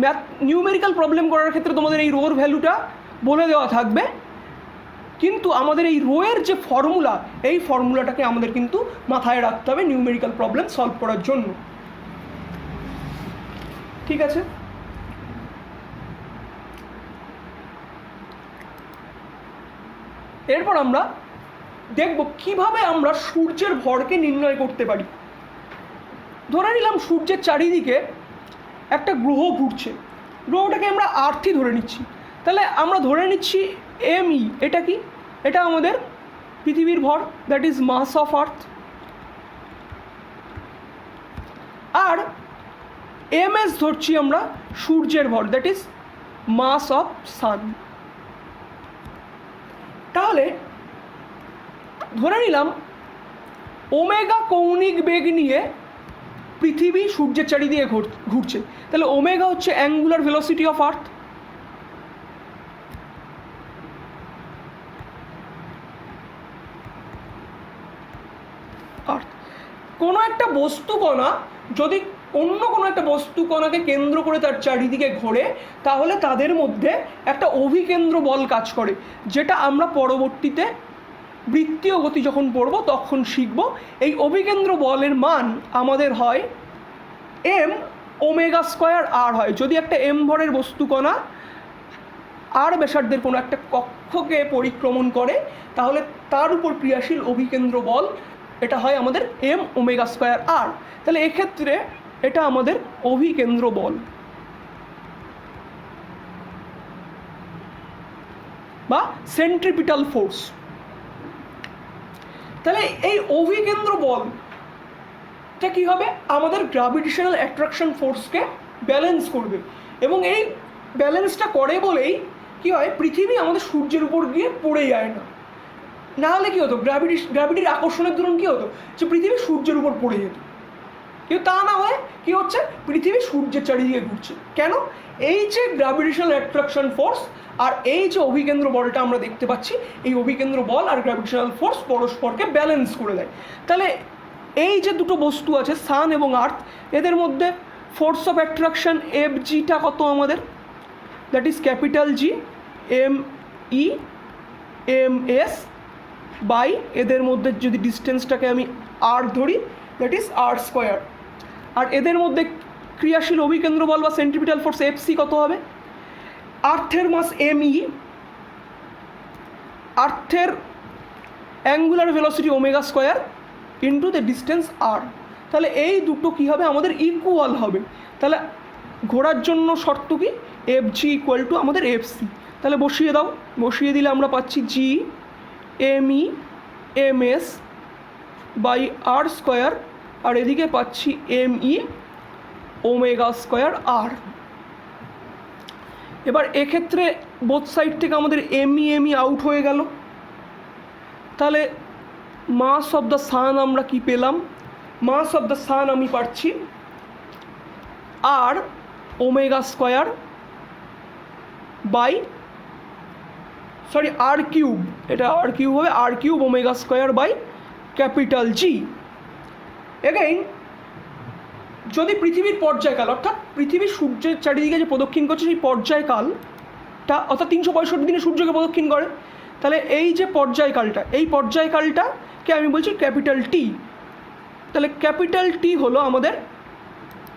A: ম্যাথ নিউমেরিক্যাল প্রবলেম করার ক্ষেত্রে তোমাদের এই রোর ভ্যালুটা বলে দেওয়া থাকবে, কিন্তু আমাদের এই রোয়ের যে ফর্মুলা, এই ফর্মুলাটাকে আমাদের কিন্তু মাথায় রাখতে হবে নিউমেরিক্যাল প্রবলেম সলভ করার জন্য। ঠিক আছে, এরপর আমরা দেখব কিভাবে আমরা সূর্যের ভরকে নির্ণয় করতে পারি। ধরে নিলাম সূর্যের চারিদিকে একটা গ্রহ ঘুরছে, গ্রহটাকে আমরা আর্থই ধরে নিচ্ছি। তাহলে আমরা ধরে নিচ্ছি এমই, এটা কি, এটা আমাদের পৃথিবীর ভর, that is mass of earth. আর এমএস ধরছি আমরা সূর্যের ভর, that is mass of sun. তাহলে ধরে নিলাম ওমেগা কৌণিক বেগ নিয়ে পৃথিবী সূর্যের চারিদিকে ঘুরছে। তাহলে ওমেগা হচ্ছে অ্যাঙ্গুলার ভেলোসিটি অফ আর্থ। কোনো একটা বস্তুকণা যদি অন্য কোনো একটা বস্তুকণাকে কেন্দ্র করে তার চারিদিকে ঘোরে তাহলে তাদের মধ্যে একটা অভিকেন্দ্র বল কাজ করে, যেটা আমরা পরবর্তীতে বৃত্তীয় গতি যখন পড়ব তখন শিখব। এই অভিকেন্দ্র বলের মান আমাদের হয় এম ওমেগা স্কোয়ার আর হয়। যদি একটা এম ভরের বস্তুকণা আর ব্যাসার্ধের কোনো একটা কক্ষকে পরিক্রমণ করে তাহলে তার উপর ক্রিয়াশীল অভিকেন্দ্র বল এটা হয় আমাদের এম ওমেগা স্কোয়ার আর। তাহলে এক্ষেত্রে এটা আমাদের অভিকেন্দ্র বল বা সেন্ট্রিপিটাল ফোর্স। তাহলে এই অভিকেন্দ্র বলটা কী হবে, আমাদের গ্র্যাভিটেশনাল অ্যাট্রাকশন ফোর্সকে ব্যালেন্স করবে, এবং এই ব্যালেন্সটা করে বলেই কী হয়, পৃথিবী আমাদের সূর্যের উপর গিয়ে পড়ে যায় না। নাহলে কী হতো, গ্র্যাভিটির আকর্ষণের দরুন কী হতো, যে পৃথিবী সূর্যের উপর পড়ে যেত। কিন্তু তা না হয়ে কী হচ্ছে, পৃথিবী সূর্যের চারিদিকে ঘুরছে। কেন? এই যে গ্র্যাভিটেশনাল অ্যাট্রাকশন ফোর্স আর এই যে অভিকেন্দ্র বলটা আমরা দেখতে পাচ্ছি, এই অভিকেন্দ্র বল আর গ্র্যাভিটেশনাল ফোর্স পরস্পরকে ব্যালেন্স করে দেয়। তাহলে এই যে দুটো বস্তু আছে সান এবং আর্থ, এদের মধ্যে ফোর্স অফ অ্যাট্রাকশন এফ জিটা কত আমাদের, that is capital G M E M S by এদের মধ্যে যদি ডিস্টেন্সটাকে আমি আর ধরি দ্যাট ইজ আর স্কোয়ার। আর এদের মধ্যে ক্রিয়াশীল অভিকেন্দ্র বল বা সেন্ট্রিপিটাল ফোর্স এফ সি কত হবে, আর্থের মাস এম ই, আর্থের angular velocity omega square into the distance R. তাহলে এই দুটো কী হবে, আমাদের ইকুয়াল হবে। তাহলে ঘোরার জন্য শর্ত কি, এফ জি ইকুয়াল টু আমাদের এফ সি। তাহলে বসিয়ে দাও, বসিয়ে দিলে আমরা পাচ্ছি G M E M S by R square, আর এদিকে পাচ্ছি M E omega square R. এবার এক্ষেত্রে বোথ সাইড থেকে আমাদের এমই আউট হয়ে গেল। তাহলে মাস অফ দ্য সান আমরা কি পেলাম, মাস অফ দ্য সান আমি পাচ্ছি R omega square by R cube, এটা আর কিউব হবে, R cube omega square by capital G. Again যদি পৃথিবীর পর্যায়কাল, অর্থাৎ পৃথিবীর সূর্যের চারিদিকে যে প্রদক্ষিণ করছে সেই পর্যায়কালটা, অর্থাৎ 365 দিনে সূর্যকে প্রদক্ষিণ করে, তাহলে এই যে পর্যায়কালটা, এই পর্যায়কালটাকে আমি বলছি ক্যাপিটাল টি। তাহলে ক্যাপিটাল টি হলো আমাদের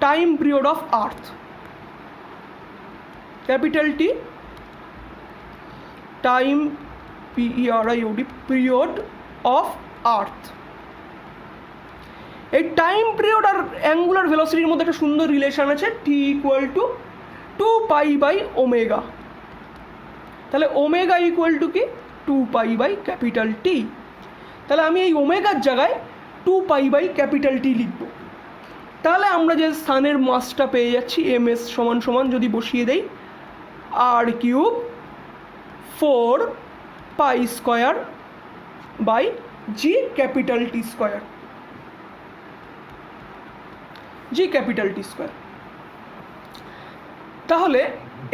A: time period of earth. Capital tea time PERIOD period of earth. এই টাইম পিরিয়ড আর অ্যাঙ্গুলার ভেলোসিটির মধ্যে একটা সুন্দর রিলেশন আছে, টি ইকুয়াল টু 2π/ω। তাহলে ওমেগা ইকুয়াল টু কি, 2π/T। তাহলে আমি এই ওমেগার জায়গায় 2π/T লিখব। তাহলে আমরা যে সানের মাসটা পেয়ে যাচ্ছি ms সমান সমান যদি বসিয়ে দেই R cube 4π² G capital T square, G capital T square. তাহলে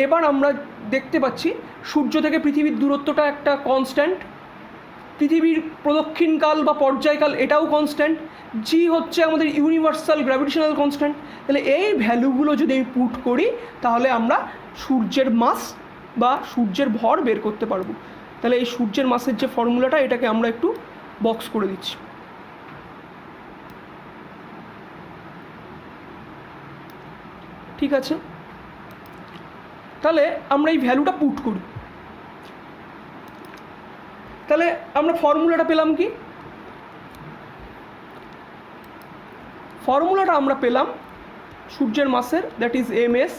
A: এবার আমরা দেখতে পাচ্ছি সূর্য থেকে পৃথিবীর দূরত্বটা একটা কনস্ট্যান্ট, পৃথিবীর প্রদক্ষিণকাল বা পর্যায়কাল এটাও কনস্ট্যান্ট, জি হচ্ছে আমাদের ইউনিভার্সাল গ্র্যাভিটেশনাল কনস্ট্যান্ট। তাহলে এই ভ্যালুগুলো যদি আমি পুট করি তাহলে আমরা সূর্যের মাস বা সূর্যের ভর বের করতে পারবো। তাহলে এই সূর্যের মাসের যে ফর্মুলাটা, এটাকে আমরা একটু বক্স করে দিচ্ছি। ঠিক আছে, তাহলে আমরা এই ভ্যালুটা পুট করি। তাহলে আমরা ফর্মুলাটা পেলাম কি, ফর্মুলাটা আমরা পেলাম সূর্যের মাসের, that is ms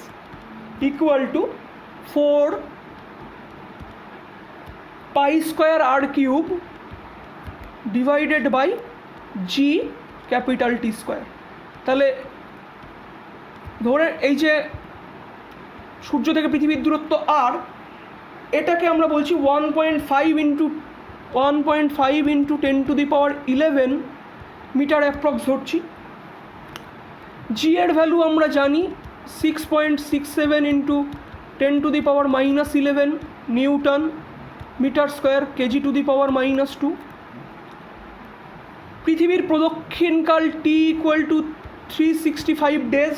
A: equal to 4π² divided by G capital T square. তাহলে ধরে এই যে সূর্য থেকে পৃথিবীর দূরত্ব আর, এটাকে আমরা বলছি 1.5 × 10⁻11 মিটার অ্যাপ্রক্স ধরছি। জি এর ভ্যালু আমরা জানি 6.67 × 10⁻11 নিউটন মিটার স্কোয়ার kg⁻²। পৃথিবীর প্রদক্ষিণকাল টি ইকুয়াল টু 365 ডেজ।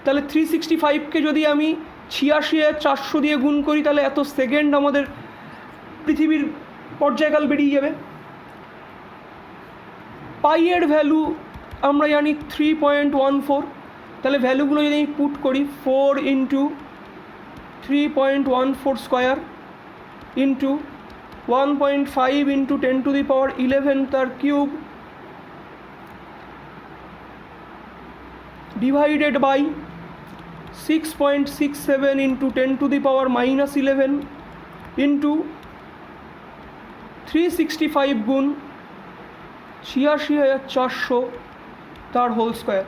A: তাহলে 365কে যদি আমি 86,400 দিয়ে গুণ করি তাহলে এত সেকেন্ড আমাদের পৃথিবীর পর্যায়কাল বেরিয়ে যাবে। পাই এর ভ্যালু আমরা জানি 3.14। তাহলে ভ্যালুগুলো যদি আমি পুট করি 4 × 3.14 স্কোয়ার ইন্টু 1.5 × 10⁻11 তার কিউব ডিভাইডেড বাই 6.67 × 10⁻11 ইন্টু 365 গুণ 86,400 তার হোল স্কোয়ার।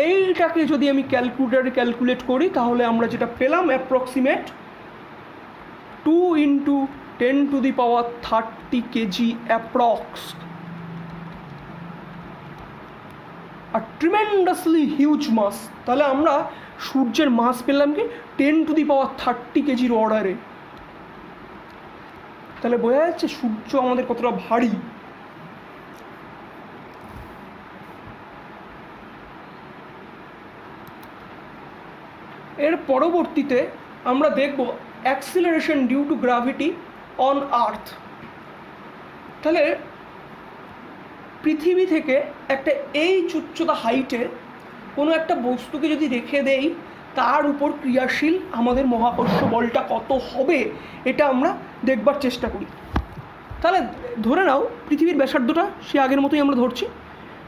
A: এইটাকে যদি আমি ক্যালকুলেটারে ক্যালকুলেট করি তাহলে আমরা যেটা পেলাম অ্যাপ্রক্সিমেট 2 × 10⁻30 কেজি অ্যাপ্রক্স। আর ট্রিমেন্ডাসলি হিউজ মাস। তাহলে আমরা সূর্যের মাস পেলাম কি 10⁻30 কেজির অর্ডারে। তাহলে বোঝা যাচ্ছে সূর্য আমাদের কতটা ভারী। এর পরবর্তীতে আমরা দেখব acceleration due to gravity on earth. তাহলে পৃথিবী থেকে একটা এই উচ্চতা হাইটে কোনো একটা বস্তুকে যদি রেখে দেই তার উপর ক্রিয়াশীল আমাদের মহাকর্ষ বলটা কত হবে এটা আমরা দেখবার চেষ্টা করি। তাহলে ধরে নাও পৃথিবীর ব্যাসার্ধটা সে আগের মতোই আমরা ধরছি,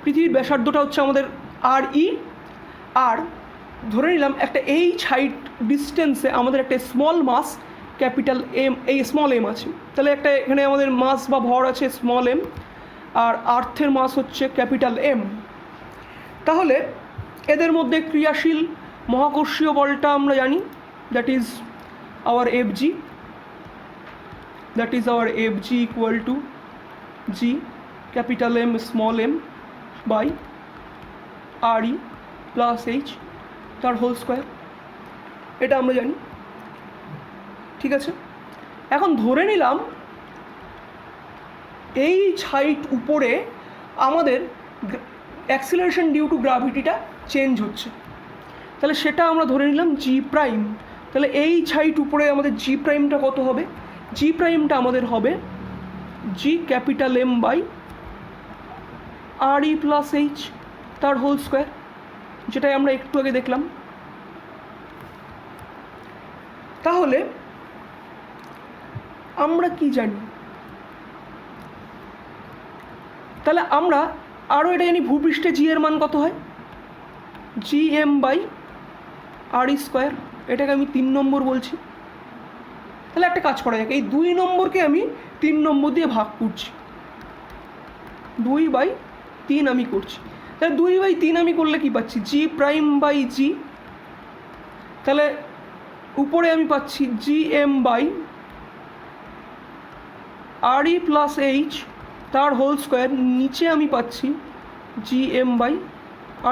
A: পৃথিবীর ব্যাসার্ধটা হচ্ছে আমাদের RE, আর ধরে নিলাম একটা এইচ হাইট ডিস্টেন্সে আমাদের একটা স্মল মাস ক্যাপিটাল M, এই স্মল m আছে। তাহলে একটা এখানে আমাদের মাস বা ভর আছে স্মল m, আর আর্থের মাস হচ্ছে ক্যাপিটাল M। তাহলে এদের মধ্যে ক্রিয়াশীল মহাকর্ষীয় বলটা আমরা জানি, that is hour FG, that is our FG equal to G capital M small m by RE plus H তার হোল স্কোয়ার, এটা আমরা জানি। ঠিক আছে, এখন ধরে নিলাম এই হাইট উপরে আমাদের অ্যাক্সিলারেশন ডিউ টু গ্র্যাভিটিটা চেঞ্জ হচ্ছে, তাহলে সেটা আমরা ধরে নিলাম G প্রাইম। তাহলে এই হাইট উপরে আমাদের G প্রাইমটা কত হবে? G প্রাইমটা আমাদের হবে G capital M by RE plus H তার হোল স্কোয়ার, যেটাই আমরা একটু আগে দেখলাম। তাহলে আমরা কি জানি? তাহলে আমরা আরও এটা জানি, ভূপৃষ্ঠে G এর মান কত হয়? GM বাই RE স্কোয়ার, এটাকে আমি 3 নম্বর বলছি। তাহলে একটা কাজ করা যাক, এই 2 নম্বরকে আমি 3 নম্বর দিয়ে ভাগ করছি, 2/3 আমি করছি। তাহলে 2/3 আমি করলে কি পাচ্ছি? G প্রাইম বাই G, তাহলে উপরে আমি পাচ্ছি GM by RE plus H তার হোল স্কোয়ার, নিচে আমি পাচ্ছি GM বাই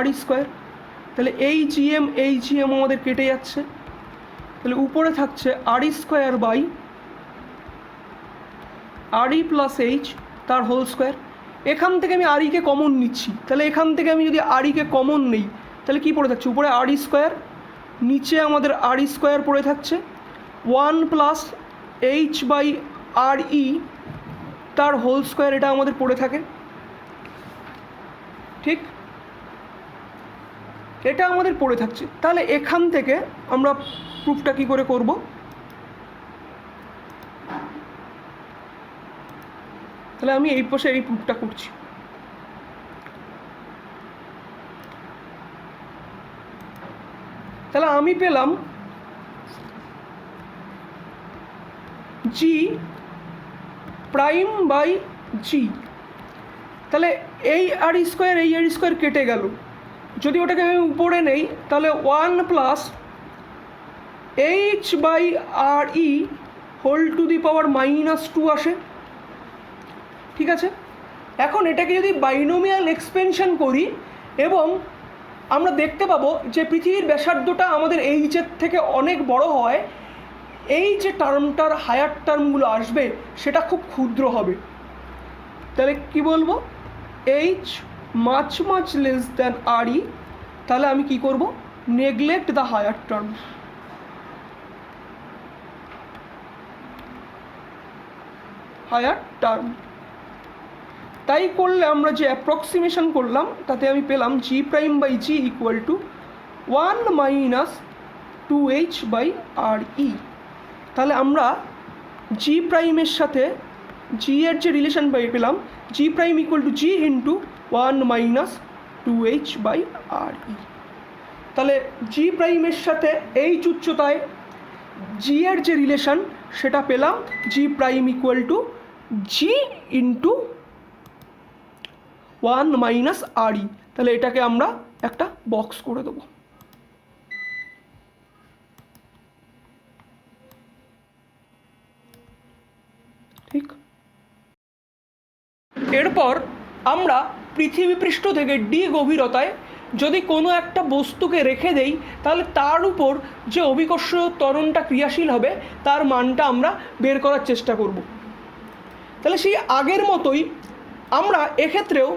A: RE স্কোয়ার। তাহলে এই GM আমাদের কেটে যাচ্ছে, তাহলে উপরে থাকছে RE square by RE plus H তার হোল স্কোয়ার। এখান থেকে আমি RE কে কমন নিচ্ছি, তাহলে এখান থেকে আমি যদি RE কে কমন নিই তাহলে কি পড়ে থাকছে? উপরে RE স্কোয়ার, নিচে আমাদের RE স্কোয়ার পড়ে থাকছে, 1 প্লাস H বাই RE তার হোল স্কোয়ার, এটা আমাদের পড়ে থাকে। ঠিক, এটা আমাদের পড়ে থাকছে। তাহলে এখান থেকে আমরা প্রুফটা কি করে করব? তাহলে আমি এই পাশে এই প্রুফটা করছি। তাহলে আমি পেলাম G প্রাইম বাই G। তাহলে এই RE স্কোয়ার কেটে গেল, যদি ওটাকে আমি উপরে নেই তাহলে 1 plus H by RE whole to the power -2 আসে। ঠিক আছে, এখন এটাকে যদি বাইনোমিয়াল এক্সপেনশন করি এবং আমরা দেখতে পাবো যে পৃথিবীর ব্যাসার্ধটা আমাদের এইচের থেকে অনেক বড় হয়, এই যে টার্মটার হায়ার টার্মগুলো আসবে সেটা খুব ক্ষুদ্র হবে। তাহলে কি বলবো? H much less than RE। তাহলে আমি কি করব? Neglect the higher term. তাই করলে আমরা যে অ্যাপ্রক্সিমেশন করলাম তাতে আমি পেলাম G prime by G equal to 1 minus 2H by RE। তাহলে আমরা G প্রাইমের সাথে G এর যে রিলেশন পেলাম, G prime equal to G into 1 minus 2H by RE। তাহলে G প্রাইমের সাথে H উচ্চতায় G এর যে রিলেশন সেটা পেলাম, G prime equal to G into 1 minus RE। তাহলে এটাকে আমরা একটা বক্স করে দেবো। ঠিক, এরপর আমরা পৃথিবী পৃষ্ঠ থেকে D গভীরতায় যদি কোনো একটা বস্তুকে রেখে দেই তাহলে তার উপর যে অভিকর্ষীয় ত্বরণটা ক্রিয়াশীল হবে তার মানটা আমরা বের করার চেষ্টা করব। তাহলে সেই আগের মতোই আমরা এক্ষেত্রেও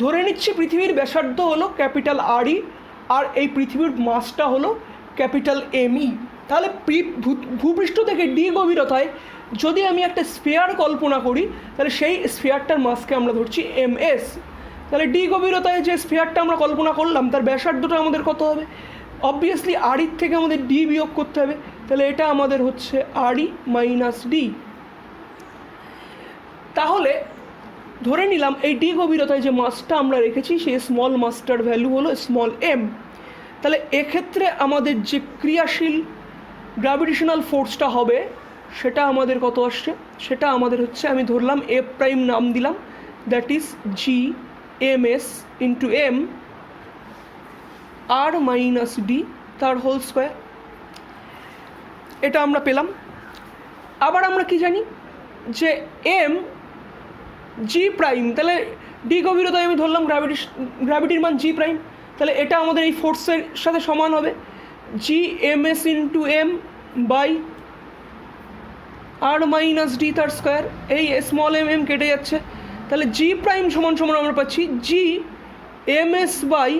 A: ধরে নিচ্ছি পৃথিবীর ব্যাসার্ধ হলো ক্যাপিটাল RE আর এই পৃথিবীর মাসটা হলো ক্যাপিটাল ME। তাহলে ভূপৃষ্ঠ থেকে D গভীরতায় যদি আমি একটা স্ফিয়ার কল্পনা করি তাহলে সেই স্ফিয়ারটার মাসকে আমরা ধরছি MS। তাহলে D গভীরতায় যে স্ফিয়ারটা আমরা কল্পনা করলাম তার ব্যাসার্ধটা আমাদের কত হবে? অবভিয়াসলি RE থেকে আমাদের D বিয়োগ করতে হবে, তাহলে এটা আমাদের হচ্ছে RE মাইনাস D। তাহলে ধরে নিলাম এই ডি গভীরতায় যে মাসটা আমরা রেখেছি সেই স্মল মাসটার ভ্যালু হলো স্মল এম। তাহলে এক্ষেত্রে আমাদের যে ক্রিয়াশীল গ্র্যাভিটেশনাল ফোর্সটা হবে সেটা আমাদের কত আসছে, সেটা আমাদের হচ্ছে, আমি ধরলাম এফ প্রাইম নাম দিলাম, that is G M S into m R minus D তার হোল স্কোয়ার। এটা আমরা পেলাম। আবার আমরা কি জানি যে এম জি প্রাইম, তাহলে ডি গভীরতায় আমি ধরলাম গ্র্যাভিটির মান জি প্রাইম, তাহলে এটা আমাদের এই ফোর্সের সাথে সমান হবে G M S into m by R minus D তার স্কোয়ার। এই স্মল এম এম কেটে যাচ্ছে, তাহলে জি প্রাইম সমান সমান আমরা পাচ্ছি G M S by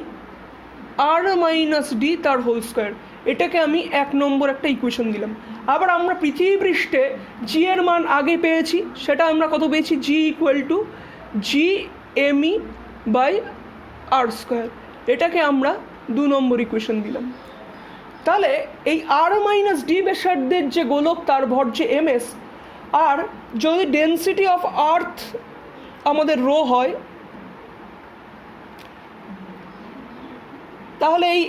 A: R minus D তার হোল স্কোয়ার। এটাকে আমি 1 নম্বর একটা ইকুয়েশন দিলাম। আবার আমরা পৃথিবী পৃষ্ঠে জি এর মান আগে পেয়েছি, সেটা আমরা কত পেয়েছি, G equal to G M E by R square. এটাকে আমরা 2 নম্বর ইকুয়েশন দিলাম। তাহলে এই আর মাইনাস ডি ব্যাসার্ধের যে গোলক তার ভর যে এম এস, আর যদি ডেনসিটি অফ আর্থ আমাদের রো হয়, তাহলে এই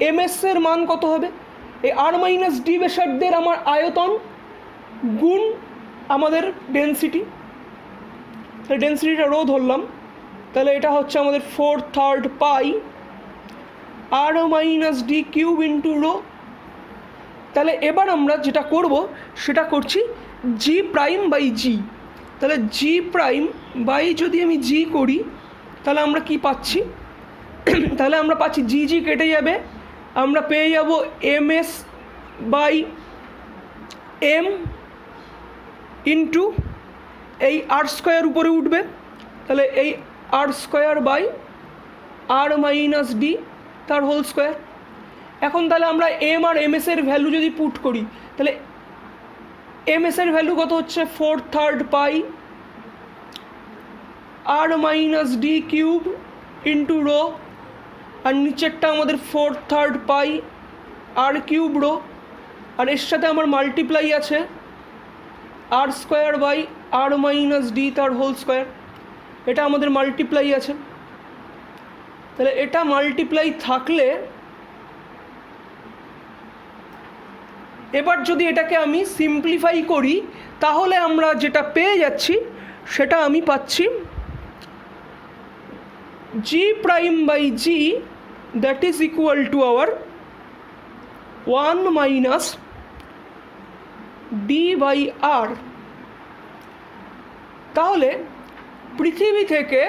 A: এম এস এর মান কত হবে, এই আর মাইনাস ডি ব্যাসার্ধের আমার আয়তন গুণ আমাদের ডেনসিটি। তাহলে ডেনসিটিটা রো ধরলাম, তাহলে এটা হচ্ছে আমাদের 4/3 pi R minus D cube into rho. তাহলে এবার আমরা যেটা করব সেটা করছি জি প্রাইম বাই জি। তাহলে জি প্রাইম বাই যদি আমি জি করি তাহলে আমরা কি পাচ্ছি, তাহলে আমরা পাচ্ছি জি জি কেটে যাবে, আমরা পেয়ে যাব M S by M into এই আর স্কোয়ার উপরে উঠবে, তাহলে এই R square by R minus D তার হোল স্কোয়ার। এখন তাহলে আমরা এম আর এম এস এর ভ্যালু যদি পুট করি, তাহলে এম এস এর ভ্যালু কত হচ্ছে 4/3 pi R minus D cube into rho, আর নিচেরটা আমাদের 4/3 পাই আর কিউব রো, আর এর সাথে আমার মাল্টিপ্লাই আছে R square by R minus D তার হোল স্কোয়ার। এটা আমাদের মাল্টিপ্লাই আছে, তাহলে এটা মাল্টিপ্লাই থাকলে এবার যদি এটাকে আমি সিম্পলিফাই করি তাহলে আমরা যেটা পেয়ে যাচ্ছি সেটা আমি পাচ্ছি G prime by G that is equal to our 1 minus D by R. তাহলে পৃথিবী থেকে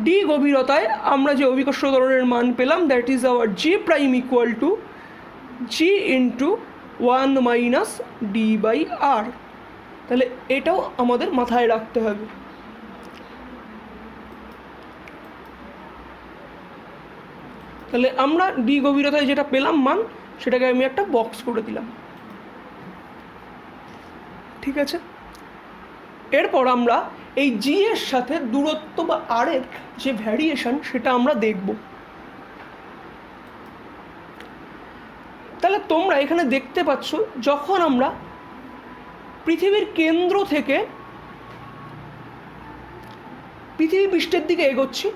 A: ডি গভীরতায় আমরা যে অভিকর্ষ ত্বরণের মান পেলাম that is our G prime equal to G into 1 minus D by R. তাহলে এটাও আমাদের মাথায় রাখতে হবে। তাহলে আমরা ডি গভীরতায় যেটা পেলাম মান সেটাকে আমি একটা বক্স করে দিলাম, ঠিক আছে। এরপর আমরা এই জি এর সাথে দূরত্ব বা আর এর যে ভ্যারিয়েশন সেটা আমরা দেখব। তাহলে তোমরা এখানে দেখতে পাচ্ছ যখন আমরা পৃথিবীর কেন্দ্র থেকে পৃথিবী পৃষ্ঠের দিকে এগোচ্ছি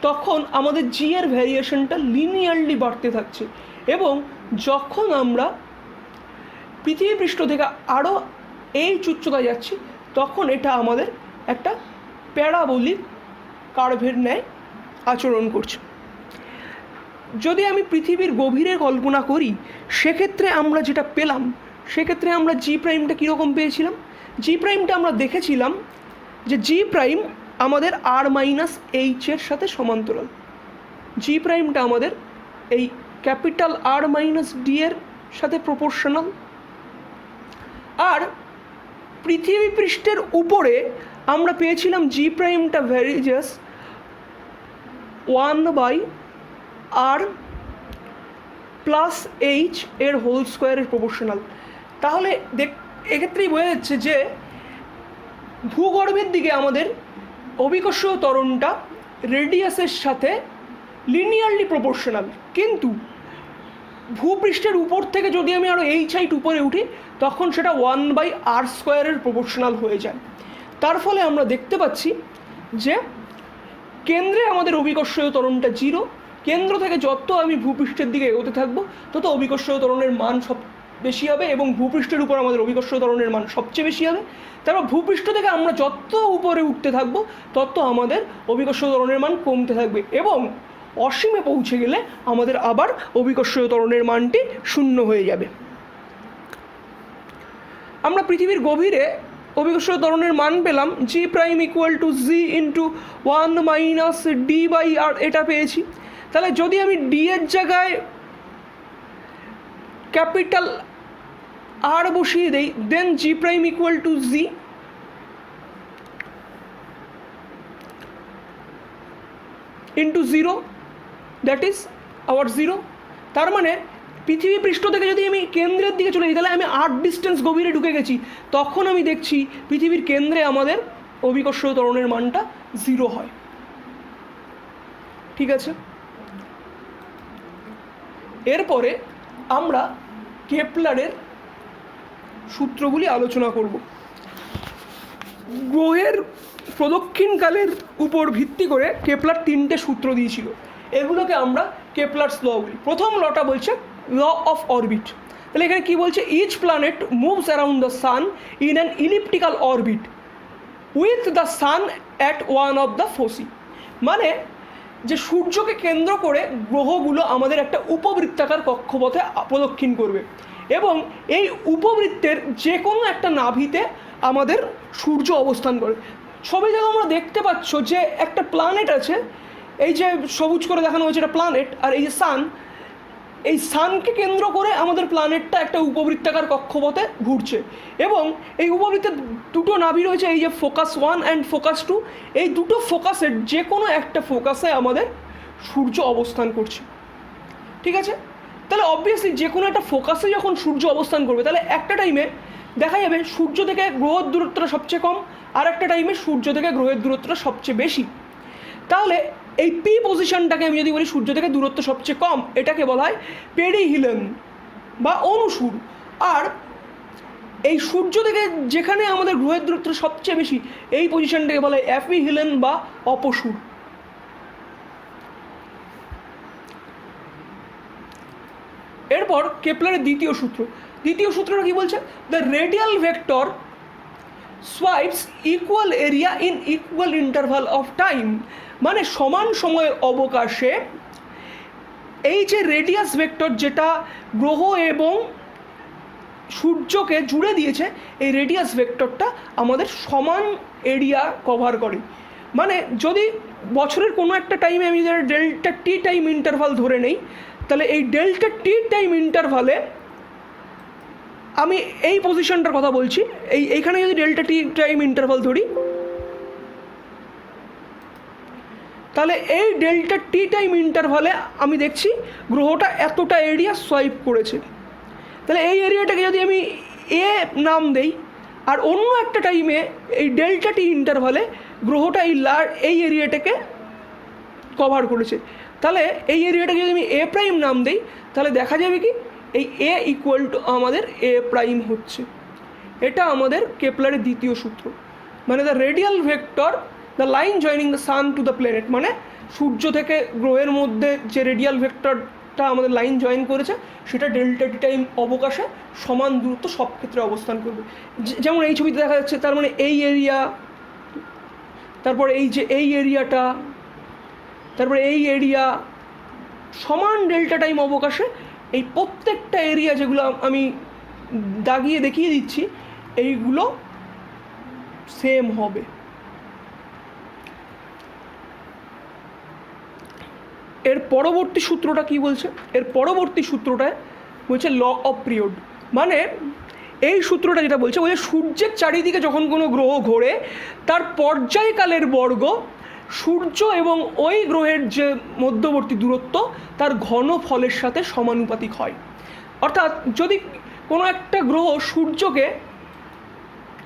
A: তখন আমাদের জি এর ভ্যারিয়েশনটা লিনিয়ারলি বাড়তে থাকছে, এবং যখন আমরা পৃথিবী পৃষ্ঠ থেকে আরও এই উচ্চতায় যাচ্ছি তখন এটা আমাদের একটা প্যারাবোলিক কার্ভের ন্যায় আচরণ করছে। যদি আমি পৃথিবীর গভীরের কল্পনা করি সেক্ষেত্রে আমরা যেটা পেলাম, সেক্ষেত্রে আমরা জি প্রাইমটা কীরকম পেয়েছিলাম, জি প্রাইমটা আমরা দেখেছিলাম যে জি প্রাইম আমাদের আর মাইনাস এইচের সাথে সমান্তরাল। জি প্রাইমটা আমাদের এই ক্যাপিটাল আর মাইনাস ডি এর সাথে প্রপোর্শনাল। আর পৃথিবী পৃষ্ঠের উপরে আমরা পেয়েছিলাম জি প্রাইমটা varies as 1 by R plus H এর হোল স্কোয়ারের প্রপোর্শনাল। তাহলে এক্ষেত্রেই বোঝা যাচ্ছে যে ভূগর্ভের দিকে আমাদের অভিকর্ষ ত্বরণটা রেডিয়াসের সাথে লিনিয়ারলি প্রপোর্শনাল, কিন্তু ভূপৃষ্ঠের উপর থেকে যদি আমি আরও এইচ হাইট উপরে উঠি তখন সেটা 1 বাই আর স্কোয়ারের প্রপোর্শনাল হয়ে যায়। তার ফলে আমরা দেখতে পাচ্ছি যে কেন্দ্রে আমাদের অভিকর্ষীয় ত্বরণটা 0, কেন্দ্র থেকে যত আমি ভূপৃষ্ঠের দিকে এগোতে থাকবো তত অভিকর্ষীয় ত্বরণের মান সব বেশি হবে এবং ভূপৃষ্ঠের উপর আমাদের অভিকর্ষীয় ত্বরণের মান সবচেয়ে বেশি হবে। তারপর ভূপৃষ্ঠ থেকে আমরা যত উপরে উঠতে থাকবো তত আমাদের অভিকর্ষীয় ত্বরণের মান কমতে থাকবে এবং অসীমে পৌঁছে গেলে আমাদের আবার অভিকর্ষীয় ত্বরণের মানটি 0 হয়ে যাবে। আমরা পৃথিবীর গভীরে অভিকর্ষীয় ত্বরণের মান পেলাম G prime equal to G into 1 minus D by R, এটা পেয়েছি। তাহলে যদি আমি ডি এর জায়গায় ক্যাপিটাল আর বসিয়ে দেই, দেন G prime equal to G into 0, that is hour 0। তার মানে পৃথিবী পৃষ্ঠ থেকে যদি আমি কেন্দ্রের দিকে চলে যাই তাহলে আমি 8 ডিস্টেন্স গভীরে ঢুকে গেছি, তখন আমি দেখছি পৃথিবীর কেন্দ্রে আমাদের অভিকর্ষীয় ত্বরণের মানটা 0 হয়। ঠিক আছে, এরপরে আমরা কেপলারের সূত্রগুলি আলোচনা করব। গ্রহের প্রদক্ষিণকালের উপর ভিত্তি করে কেপলার 3টে সূত্র দিয়েছিল, এগুলোকে আমরা কেপলারস ল বলি। প্রথম লটা বলছে ল অফ অরবিট। তাহলে এখানে কি বলছে, each planet moves around the sun in an elliptical orbit with the sun at one of the foci. মানে যে সূর্যকে কেন্দ্র করে গ্রহগুলো আমাদের একটা উপবৃত্তাকার কক্ষপথে প্রদক্ষিণ করবে এবং এই উপবৃত্তের যে কোনো একটা নাভিতে আমাদের সূর্য অবস্থান করে। ছবিতে আমরা দেখতে পাচ্ছ যে একটা প্ল্যানেট আছে, এই যে সবুজ করে দেখানো হয়েছে এটা প্ল্যানেট, আর এই যে সান, এই সানকে কেন্দ্র করে আমাদের প্ল্যানেটটা একটা উপবৃত্তাকার কক্ষপথে ঘুরছে এবং এই উপবৃত্তের দুটো নাভি রয়েছে, এই যে ফোকাস 1 অ্যান্ড ফোকাস 2। এই দুটো ফোকাসের যে কোনো একটা ফোকাসে আমাদের সূর্য অবস্থান করছে। ঠিক আছে, তাহলে অবভিয়াসলি যে কোনো একটা ফোকাসে যখন সূর্য অবস্থান করবে তাহলে একটা টাইমে দেখা যাবে সূর্য থেকে গ্রহের দূরত্বটা সবচেয়ে কম, আর একটা টাইমে সূর্য থেকে গ্রহের দূরত্বটা সবচেয়ে বেশি। তাহলে এই পি পজিশনটাকে আমি যদি বলি সূর্য থেকে দূরত্ব সবচেয়ে কম, এটাকে বলা হয় পেরিহিলেন বা অনুসুর। আর এই সূর্য থেকে যেখানে আমাদের গ্রহের দূরত্ব সবচেয়ে বেশি, এই পজিশনটাকে বলা হয় অ্যাপিহিলেন বা অপসুর। এরপর কেপলারের দ্বিতীয় সূত্রটা কি বলছে, the radial vector swipes equal area in equal interval of time. মানে সমান সময়ের অবকাশে এই যে রেডিয়াস ভেক্টর যেটা গ্রহ এবং সূর্যকে জুড়ে দিয়েছে, এই রেডিয়াস ভেক্টরটা আমাদের সমান এরিয়া কভার করে। মানে যদি বছরের কোনো একটা টাইমে আমি যদি ডেল্টা টি টাইম ইন্টারভাল ধরে নেই, তাহলে এই ডেল্টা টি টাইম ইন্টারভালে আমি এই পজিশনটার কথা বলছি, এইখানে যদি ডেল্টা টি টাইম ইন্টারভাল ধরি, তাহলে এই ডেল্টা টি টাইম ইন্টারভালে আমি দেখছি গ্রহটা এতটা এরিয়া সোয়াইপ করেছে। তাহলে এই এরিয়াটাকে যদি আমি এ নাম দেই, আর অন্য একটা টাইমে এই ডেল্টা টি ইন্টারভালে গ্রহটা এই এরিয়াটাকে কভার করেছে, তাহলে এই এরিয়াটাকে যদি আমি এ প্রাইম নাম দেই, তাহলে দেখা যাবে কি এই এ ইকুয়াল টু আমাদের এ প্রাইম হচ্ছে। এটা আমাদের কেপলারের দ্বিতীয় সূত্র। মানে the radial vector, the line joining the sun to the planet, মানে সূর্য থেকে গ্রহের মধ্যে যে রেডিয়াল ভেক্টরটা আমাদের লাইন জয়েন করেছে সেটা ডেল্টা টি টাইম অবকাশে সমান দূরত্ব সব ক্ষেত্রে অবস্থান করবে। যেমন এই ছবিতে দেখা যাচ্ছে, তার মানে এই এরিয়া, তারপর এই যে এই এরিয়াটা, তারপরে এই এরিয়া সমান ডেল্টা টাইম অবকাশে এই প্রত্যেকটা এরিয়া যেগুলো আমি দাগিয়ে দেখিয়ে দিচ্ছি এইগুলো সেম হবে। এর পরবর্তী সূত্রটা কি বলছে, এর পরবর্তী সূত্রটা বলছে ল অফ পিরিয়ড। মানে এই সূত্রটা যেটা বলছে ওই সূর্যের চারিদিকে যখন কোনো গ্রহ ঘোরে তার পর্যায়কালের বর্গ সূর্য এবং ওই গ্রহের যে মধ্যবর্তী দূরত্ব তার ঘনফলের সাথে সমানুপাতিক হয়। অর্থাৎ যদি কোনো একটা গ্রহ সূর্যকে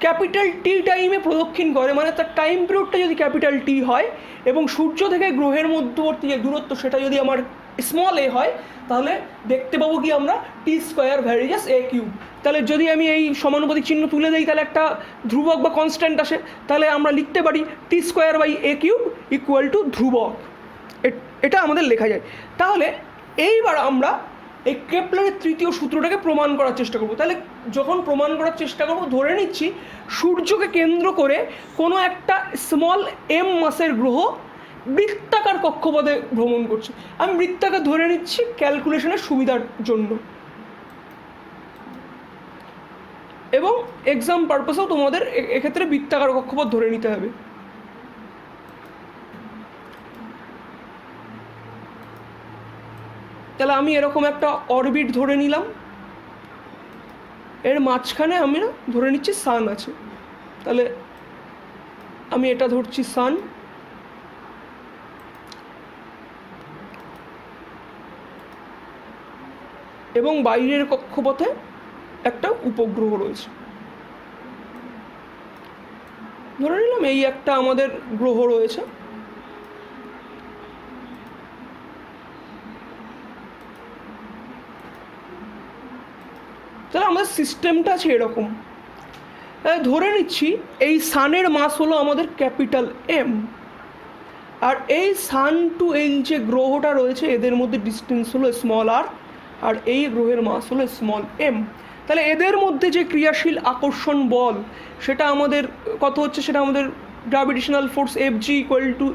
A: ক্যাপিটাল টি টাইমে প্রদক্ষিণ করে, মানে তার টাইম পিরিয়ডটা যদি ক্যাপিটাল টি হয় এবং সূর্য থেকে গ্রহের মধ্যবর্তী যে দূরত্ব সেটা যদি আমার স্মল এ হয় তাহলে দেখতে পাবো কি আমরা টি স্কোয়ার ভ্যারিয়াস এ কিউব। তাহলে যদি আমি এই সমানুপাতিক চিহ্ন তুলে দিই তাহলে একটা ধ্রুবক বা কনস্ট্যান্ট আসে, তাহলে আমরা লিখতে পারি T square by A cube equal to ধ্রুবক। এটা আমাদের লেখা যায়। তাহলে এইবার আমরা এই কেপলারের তৃতীয় সূত্রটাকে প্রমাণ করার চেষ্টা করব। তাহলে যখন প্রমাণ করার চেষ্টা করব, ধরে নিচ্ছি সূর্যকে কেন্দ্র করে কোনো একটা স্মল এম মাসের গ্রহ বৃত্তাকার কক্ষপথে ভ্রমণ করছে। আমি বৃত্তাকার ধরে নিচ্ছি ক্যালকুলেশনের সুবিধার জন্য, এবং এক্সাম পারপাসেও তোমাদের এক্ষেত্রে বৃত্তাকার কক্ষপথ ধরে নিতে হবে। তাহলে আমি এরকম একটা অরবিট ধরে নিলাম, এর মাঝখানে আমি না ধরে নিচ্ছি সান আছে। তাহলে আমি এটা ধরছি সান, এবং বাইরের কক্ষপথে একটা উপগ্রহ রয়েছে। ধরে নিলাম এই একটা আমাদের গ্রহ রয়েছে। তাহলে আমাদের সিস্টেমটা আছে এরকম। ধরে নিচ্ছি এই সানের মাস হলো আমাদের ক্যাপিটাল এম, আর এই সান টু এই যে গ্রহটা রয়েছে এদের মধ্যে ডিস্টেন্স হলো স্মল আর, আর এই গ্রহের মাস হলো স্মল এম। তাহলে এদের মধ্যে যে ক্রিয়াশীল আকর্ষণ বল সেটা আমাদের কত হচ্ছে, সেটা আমাদের gravitational force F G equal to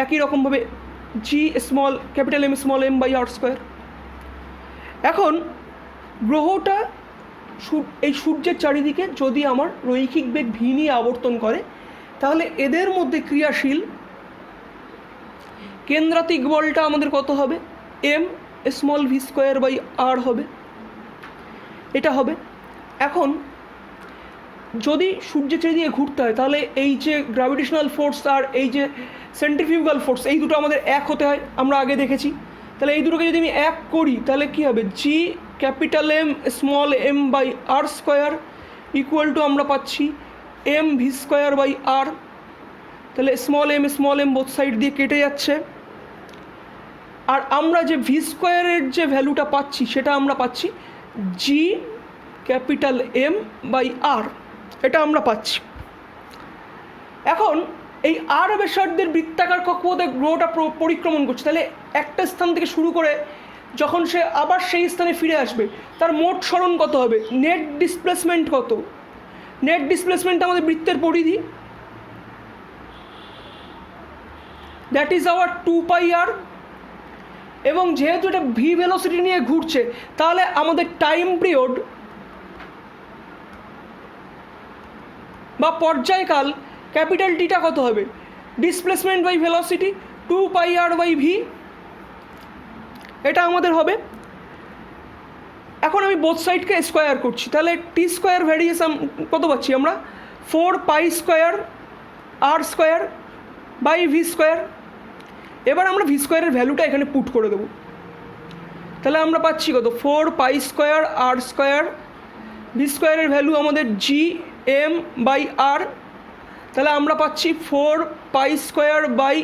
A: একই রকমভাবে G small capital M small M by R square. এখন গ্রহটা এই সূর্যের চারিদিকে যদি আমার রৈখিক বেগ ভি নিয়ে আবর্তন করে, তাহলে এদের মধ্যে ক্রিয়াশীল কেন্দ্রাতিক বলটা আমাদের কত হবে, M small V square by R হবে, এটা হবে। এখন যদি সূর্যের চারিদিকে ঘুরতে হয় তাহলে এই যে গ্র্যাভিটেশনাল ফোর্স আর এই যে সেন্ট্রিফিউগাল ফোর্স এই দুটো আমাদের এক হতে হয়, আমরা আগে দেখেছি। তাহলে এই দুটোকে যদি আমি এক করি তাহলে কী হবে, G capital M small M by R square equal to আমরা পাচ্ছি m V square by R. তাহলে স্মল এম বোথ সাইড দিয়ে কেটে যাচ্ছে, আর আমরা যে ভি স্কোয়ারের যে ভ্যালুটা পাচ্ছি সেটা আমরা পাচ্ছি G capital M by R, এটা আমরা পাচ্ছি। এখন এই আর ব্যাসার্ধের বৃত্তাকার কক্ষপথে গ্রহটা পরিক্রমণ করছে, তাহলে একটা স্থান থেকে শুরু করে যখন সে আবার সেই স্থানে ফিরে আসবে তার মোট সরণ কত হবে, নেট ডিসপ্লেসমেন্ট কত, নেট ডিসপ্লেসমেন্ট আমাদের বৃত্তের পরিধি, দ্যাট ইজ আওয়ার 2 পাই আর। এবং যেহেতু এটা ভি ভেলোসিটি নিয়ে ঘুরছে তাহলে আমাদের টাইম পিরিয়ড বা পর্যায়কাল ক্যাপিটাল টিটা কত হবে, displacement by velocity 2 pi R by V, এটা আমাদের হবে। এখন আমি বোথ সাইডকে স্কোয়ার করছি, তাহলে টি স্কোয়ার ভ্যারিয়েশন কত পাচ্ছি আমরা, 4 pi square R square by V square. এবার আমরা ভি স্কোয়ারের ভ্যালুটা এখানে পুট করে দেবো, তাহলে আমরা পাচ্ছি কত, 4 pi square R square, V স্কোয়ারের ভ্যালু আমাদের জি এম বাই আর, তাহলে আমরা পাচ্ছি 4 pi square by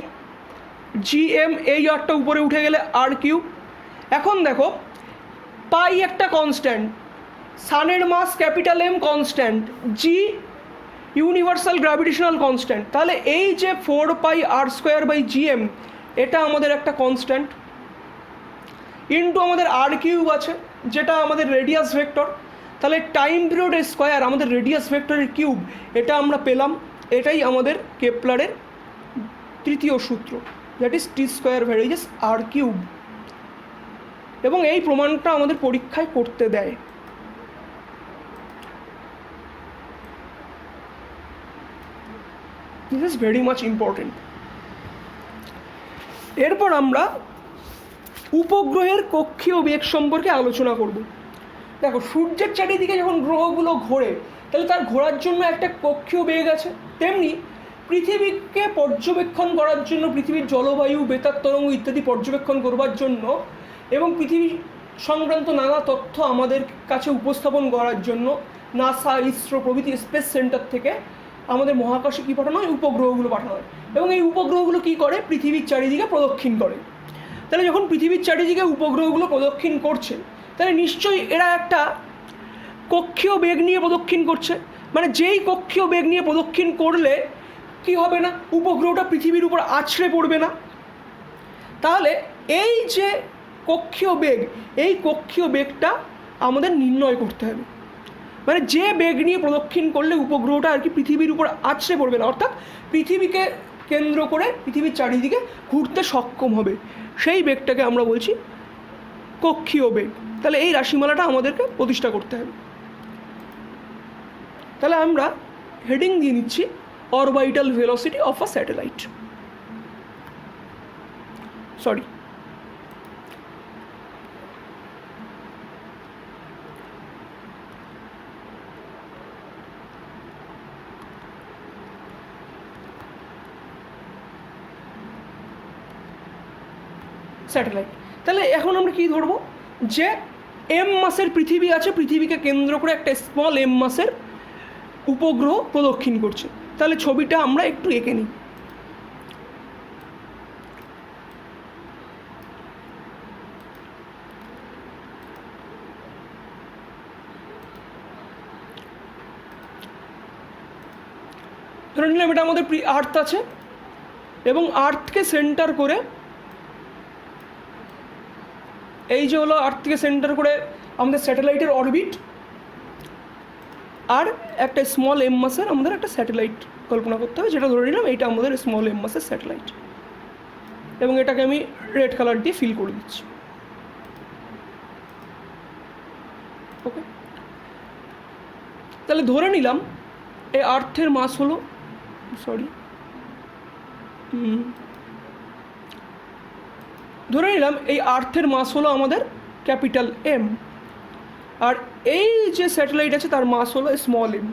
A: G M, এই আরটা উপরে উঠে গেলে আর কিউব। এখন দেখো পাই একটা কনস্ট্যান্ট, সানের মাস ক্যাপিটাল এম কনস্ট্যান্ট, জি ইউনিভার্সাল গ্র্যাভিটেশনাল কনস্ট্যান্ট, তাহলে এই যে 4 পাই আর স্কোয়ার বাই জি এম এটা আমাদের একটা কনস্ট্যান্ট, ইনটু আমাদের আর কিউব আছে যেটা আমাদের রেডিয়াস ভেক্টর, তাহলে টাইম পিরিয়ডের স্কোয়ার আমাদের রেডিয়াস ভেক্টরের কিউব, এটা আমরা পেলাম। এটাই আমাদের কেপলারের তৃতীয় সূত্র, that is T square various R cube. এবং এই প্রমাণটা আমাদের পরীক্ষায় করতে দেয়। This is very much important. এরপর আমরা উপগ্রহের কক্ষীয় বেগ সম্পর্কে আলোচনা করব। দেখো সূর্যের চারিদিকে যখন গ্রহগুলো ঘোরে তাহলে তার ঘোরার জন্য একটা কক্ষীয় বেগ আছে, তেমনি পৃথিবীকে পর্যবেক্ষণ করার জন্য, পৃথিবীর জলবায়ু, বেতার তরঙ্গ ইত্যাদি পর্যবেক্ষণ করবার জন্য এবং পৃথিবী সংক্রান্ত নানা তথ্য আমাদের কাছে উপস্থাপন করার জন্য নাসা, ইসরো প্রভৃতি স্পেস সেন্টার থেকে আমাদের মহাকাশে কী পাঠানো হয়, উপগ্রহগুলো পাঠানো হয়। এবং এই উপগ্রহগুলো কী করে, পৃথিবীর চারিদিকে প্রদক্ষিণ করে। তাহলে যখন পৃথিবীর চারিদিকে উপগ্রহগুলো প্রদক্ষিণ করছে তাহলে নিশ্চয়ই এরা একটা কক্ষীয় বেগ নিয়ে প্রদক্ষিণ করছে। মানে যেই কক্ষীয় বেগ নিয়ে প্রদক্ষিণ করলে কি হবে না, উপগ্রহটা পৃথিবীর উপর আছড়ে পড়বে না। তাহলে এই যে কক্ষীয় বেগ, এই কক্ষীয় বেগটা আমাদের নির্ণয় করতে হবে। মানে যে বেগ নিয়ে প্রদক্ষিণ করলে উপগ্রহটা আর কি পৃথিবীর উপর আছড়ে পড়বে না, অর্থাৎ পৃথিবীকে কেন্দ্র করে পৃথিবীর চারিদিকে ঘুরতে সক্ষম হবে, সেই বেগটাকে আমরা বলছি কক্ষীয় বেগ। তাহলে এই রাশিমালাটা আমাদেরকে প্রতিষ্ঠা করতে হবে। তাহলে আমরা হেডিং দিয়ে নিচ্ছি orbital velocity of a satellite. Sorry, satellite. তাহলে এখন আমরা কি ধরবো, যে এম মাসের পৃথিবী আছে, পৃথিবীকে কেন্দ্র করে একটা স্মল এম মাসের উপগ্রহ প্রদক্ষিণ করছে। তাহলে ছবিটা আমরা একটু এঁকে নিই। ধরে নিলাম এটা আমাদের আর্থ আছে এবং আর্থকে সেন্টার করে, এই যে হলো আর্থকে সেন্টার করে আমাদের স্যাটেলাইটের অরবিট, আর একটা স্মল এম মাসের আমাদের একটা স্যাটেলাইট কল্পনা করতে হবে, যেটা ধরে নিলাম এইটা আমাদের স্মল এম মাসের স্যাটেলাইট, এবং এটাকে আমি রেড কালার দিয়ে ফিল করে দিচ্ছি। ওকে, তাহলে ধরে নিলাম এই আর্থের মাস হলো, ধরে নিলাম এই আর্থের মাস হলো আমাদের ক্যাপিটাল এম, আর এই যে স্যাটেলাইট আছে তার মাস হলো স্মল এম।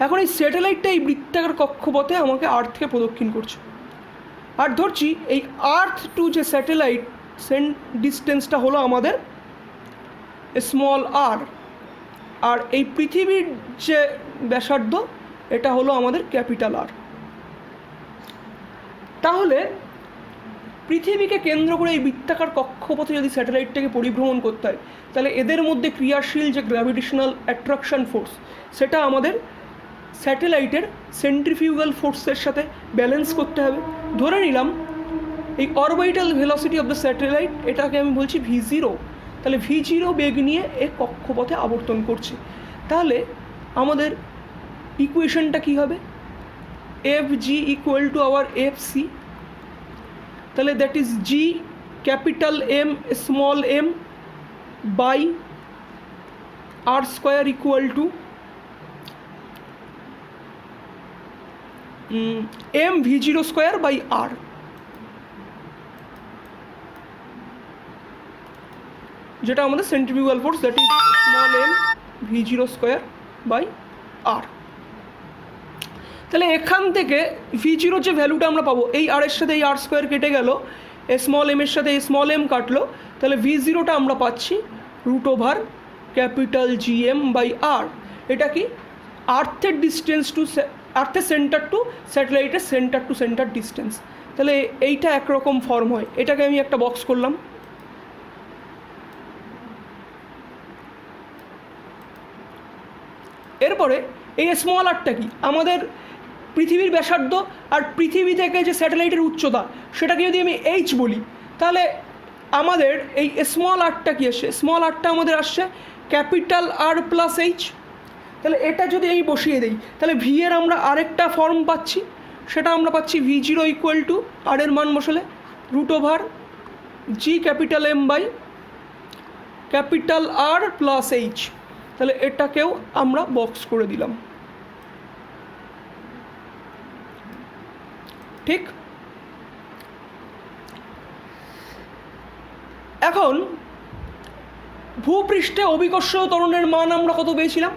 A: এখন এই স্যাটেলাইটটা এই বৃত্তাকার কক্ষপথে আমাকে আর্থকে প্রদক্ষিণ করছে, আর ধরছি এই আর্থ টু যে স্যাটেলাইট ডিস্টেন্সটা হলো আমাদের স্মল আর, আর এই পৃথিবীর যে ব্যাসার্ধ এটা হলো আমাদের ক্যাপিটাল আর। তাহলে পৃথিবীকে কেন্দ্র করে এই বৃত্তাকার কক্ষপথে যদি স্যাটেলাইটটাকে পরিভ্রমণ করতে হয়, তাহলে এদের মধ্যে ক্রিয়াশীল যে গ্র্যাভিটেশনাল অ্যাট্রাকশন ফোর্স সেটা আমাদের স্যাটেলাইটের সেন্ট্রিফিউগাল ফোর্সের সাথে ব্যালেন্স করতে হবে। ধরে নিলাম এই orbital velocity of the satellite, এটাকে আমি বলছি v0। তাহলে v0 বেগ নিয়ে এ কক্ষপথে আবর্তন করছে। তাহলে আমাদের ইকুয়েশনটা কী হবে, fg equal to our fc। তাহলে that is g capital M small m by r square equal to m v0 square by r। যেটা আমাদের centrifugal force, that is small m v0 square by r। তাহলে এখান থেকে v0 যে ভ্যালুটা আমরা পাবো, এই r এর সাথে এই r স্কোয়ার কেটে গেল, স্মল m এর সাথে এই স্মল m কাটলো, তাহলে v0টা আমরা পাচ্ছি √ওভার ক্যাপিটাল GM বাই r। এটা কি আর্থের ডিস্টেন্স টু আর্থের সেন্টার টু স্যাটেলাইটের সেন্টার টু সেন্টার ডিস্টেন্স। তাহলে এইটা একরকম ফর্ম হয়, এটাকে আমি একটা বক্স করলাম। এরপরে এই স্মল আরটা কি, আমাদের পৃথিবীর ব্যাসার্ধ, আর পৃথিবী থেকে যে স্যাটেলাইটের উচ্চতা সেটাকে যদি আমি h বলি, তাহলে আমাদের এই স্মল আরটা কি আসছে, স্মল আরটা আমাদের আসছে ক্যাপিটাল R প্লাস h। তাহলে এটা যদি আমি বসিয়ে দিই, তাহলে v এর আমরা আরেকটা ফর্ম পাচ্ছি, সেটা আমরা পাচ্ছি v0 ইকুয়াল টু r এর মান বসালে √ওভার g capital M by capital R plus h। তাহলে এটাকেও আমরা বক্স করে দিলাম। ঠিক, এখন ভূপৃষ্ঠে অভিকর্ষীয় ত্বরণের মান আমরা কত পেয়েছিলাম,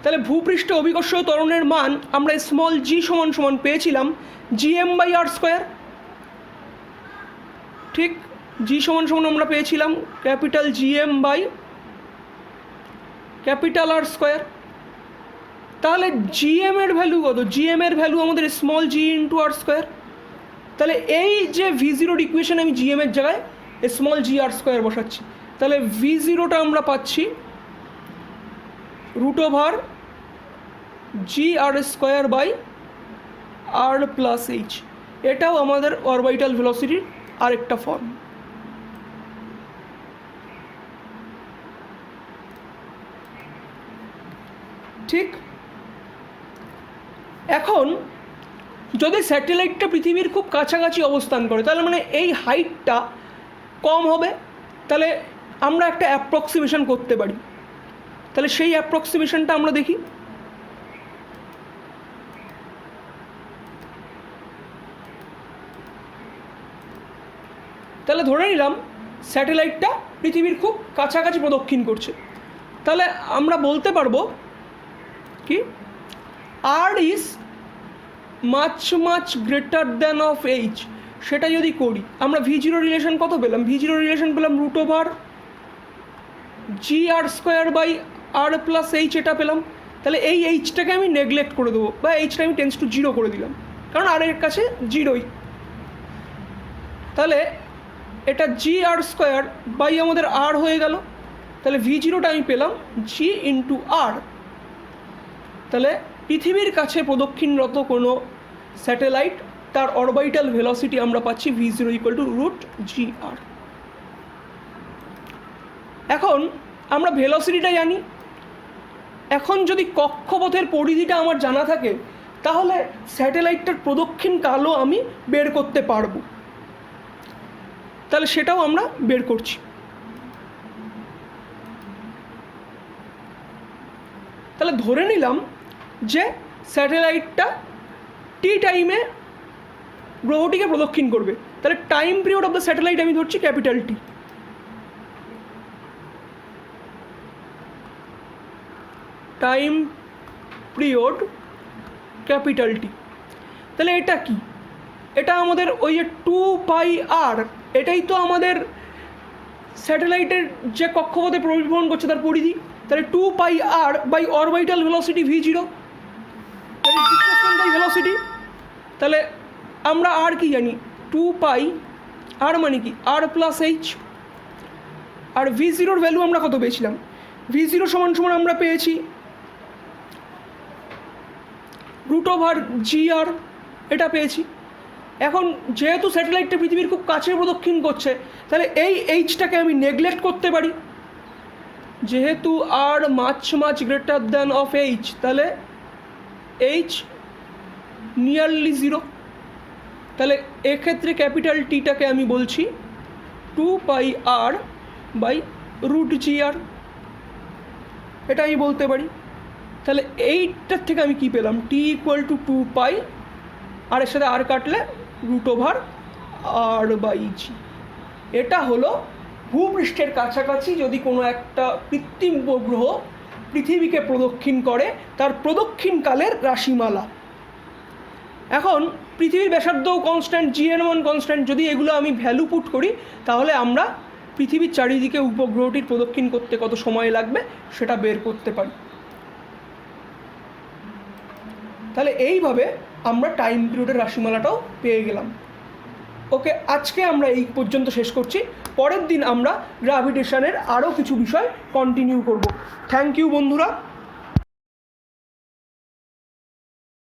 A: তাহলে ভূপৃষ্ঠে অভিকর্ষীয় ত্বরণের মান আমরা স্মল g সমান সমান পেয়েছিলাম GM বাই r স্কোয়ার। ঠিক, g সমান সমান আমরা পেয়েছিলাম capital GM by capital R square. তাহলে GM এর ভ্যালু কত, GM এর ভ্যালু আমাদের small g into R square. তাহলে এই যে v0 ইকুয়েশন আমি GM এর জায়গায় স্মল জি আর স্কোয়ার বসাচ্ছি, তাহলে ভি জিরোটা আমরা পাচ্ছি root over G R square by R plus H. এটাও আমাদের অরবিটাল ভেলোসিটির আরেকটা ফর্ম। ঠিক, এখন যদি স্যাটেলাইটটা পৃথিবীর খুব কাছাকাছি অবস্থান করে, তাহলে মানে এই হাইটটা কম হবে, তাহলে আমরা একটা অ্যাপ্রক্সিমেশন করতে পারি। তাহলে সেই অ্যাপ্রক্সিমেশনটা আমরা দেখি। তাহলে ধরে নিলাম স্যাটেলাইটটা পৃথিবীর খুব কাছাকাছি প্রদক্ষিণ করছে, তাহলে আমরা বলতে পারবো কি R is much much greater than of H. সেটা যদি করি, আমরা ভি জিরো রিলেশন কত পেলাম? ভি জিরো রিলেশন পেলাম root over G R square by R plus H, এটা পেলাম। তাহলে এই এইচটাকে আমি নেগলেক্ট করে দেবো, বা এইচটা আমি টেন্স টু জিরো করে দিলাম, কারণ আর এর কাছে জিরোই। তাহলে এটা জি আর স্কোয়ার বাই আমাদের আর হয়ে গেল, তাহলে ভি জিরোটা আমি পেলাম জি ইন্টু আর। তাহলে পৃথিবীর কাছে প্রদক্ষিণরত কোনো স্যাটেলাইট, তার অরবিটাল ভেলোসিটি আমরা পাচ্ছি V zero equal to root G R. এখন আমরা ভেলোসিটিটা জানি, এখন যদি কক্ষপথের পরিধিটা আমার জানা থাকে, তাহলে স্যাটেলাইটটার প্রদক্ষিণ কালও আমি বের করতে পারবো। তাহলে সেটাও আমরা বের করছি। তাহলে ধরে নিলাম যে স্যাটেলাইটটা টি টাইমে গ্রহটিকে প্রদক্ষিণ করবে, তাহলে time period of the satellite আমি ধরছি capital T. Time period capital T, তাহলে এটা কি? এটা আমাদের ওই যে 2πr, এটাই তো আমাদের স্যাটেলাইটের যে কক্ষপথে পরিভ্রমণ করছে তার পরিধি। তাহলে 2πr by orbital velocity V zero, by velocity. তাহলে আমরা আর কি জানি? 2π, আর মানে কি আর প্লাস এইচ। আর ভি জিরোর ভ্যালু আমরা কত পেয়েছিলাম? ভি জিরো সমান সমান আমরা পেয়েছি রুট ওভার জি আর, এটা পেয়েছি। এখন যেহেতু স্যাটেলাইটটা পৃথিবীর খুব কাছে প্রদক্ষিণ করছে, তাহলে এই এইচটাকে আমি নেগলেক্ট করতে পারি। যেহেতু আর much much greater than of H, তাহলে এইচ নিয়ারলি জিরো। তাহলে এক্ষেত্রে ক্যাপিটাল টিটাকে আমি বলছি 2πr বাই রুট জি আর, এটা আমি বলতে পারি। তাহলে এইটার থেকে আমি কি পেলাম? টি ইকুয়াল টু 2π, আর এর সাথে আর কাটলে রুট ওভার আর বাই জি। এটা হলো ভূপৃষ্ঠের কাছাকাছি যদি কোনো একটা কৃত্রিম উপগ্রহ পৃথিবীকে প্রদক্ষিণ করে, তার প্রদক্ষিণকালের রাশিমালা। এখন পৃথিবীর ব্যাসার্ধও কনস্ট্যান্ট, জিএন মান কনস্ট্যান্ট, যদি এগুলো আমি ভ্যালু পুট করি, তাহলে আমরা পৃথিবীর চারিদিকে উপগ্রহটির প্রদক্ষিণ করতে কত সময় লাগবে সেটা বের করতে পারি। তাহলে এইভাবে আমরা টাইম পিরিয়ডের রাশিমালাটাও পেয়ে গেলাম। ওকে, আজকে আমরা এই পর্যন্ত শেষ করছি। পরের দিন আমরা গ্র্যাভিটেশনের আরও কিছু বিষয় কন্টিনিউ করব। থ্যাংক ইউ বন্ধুরা।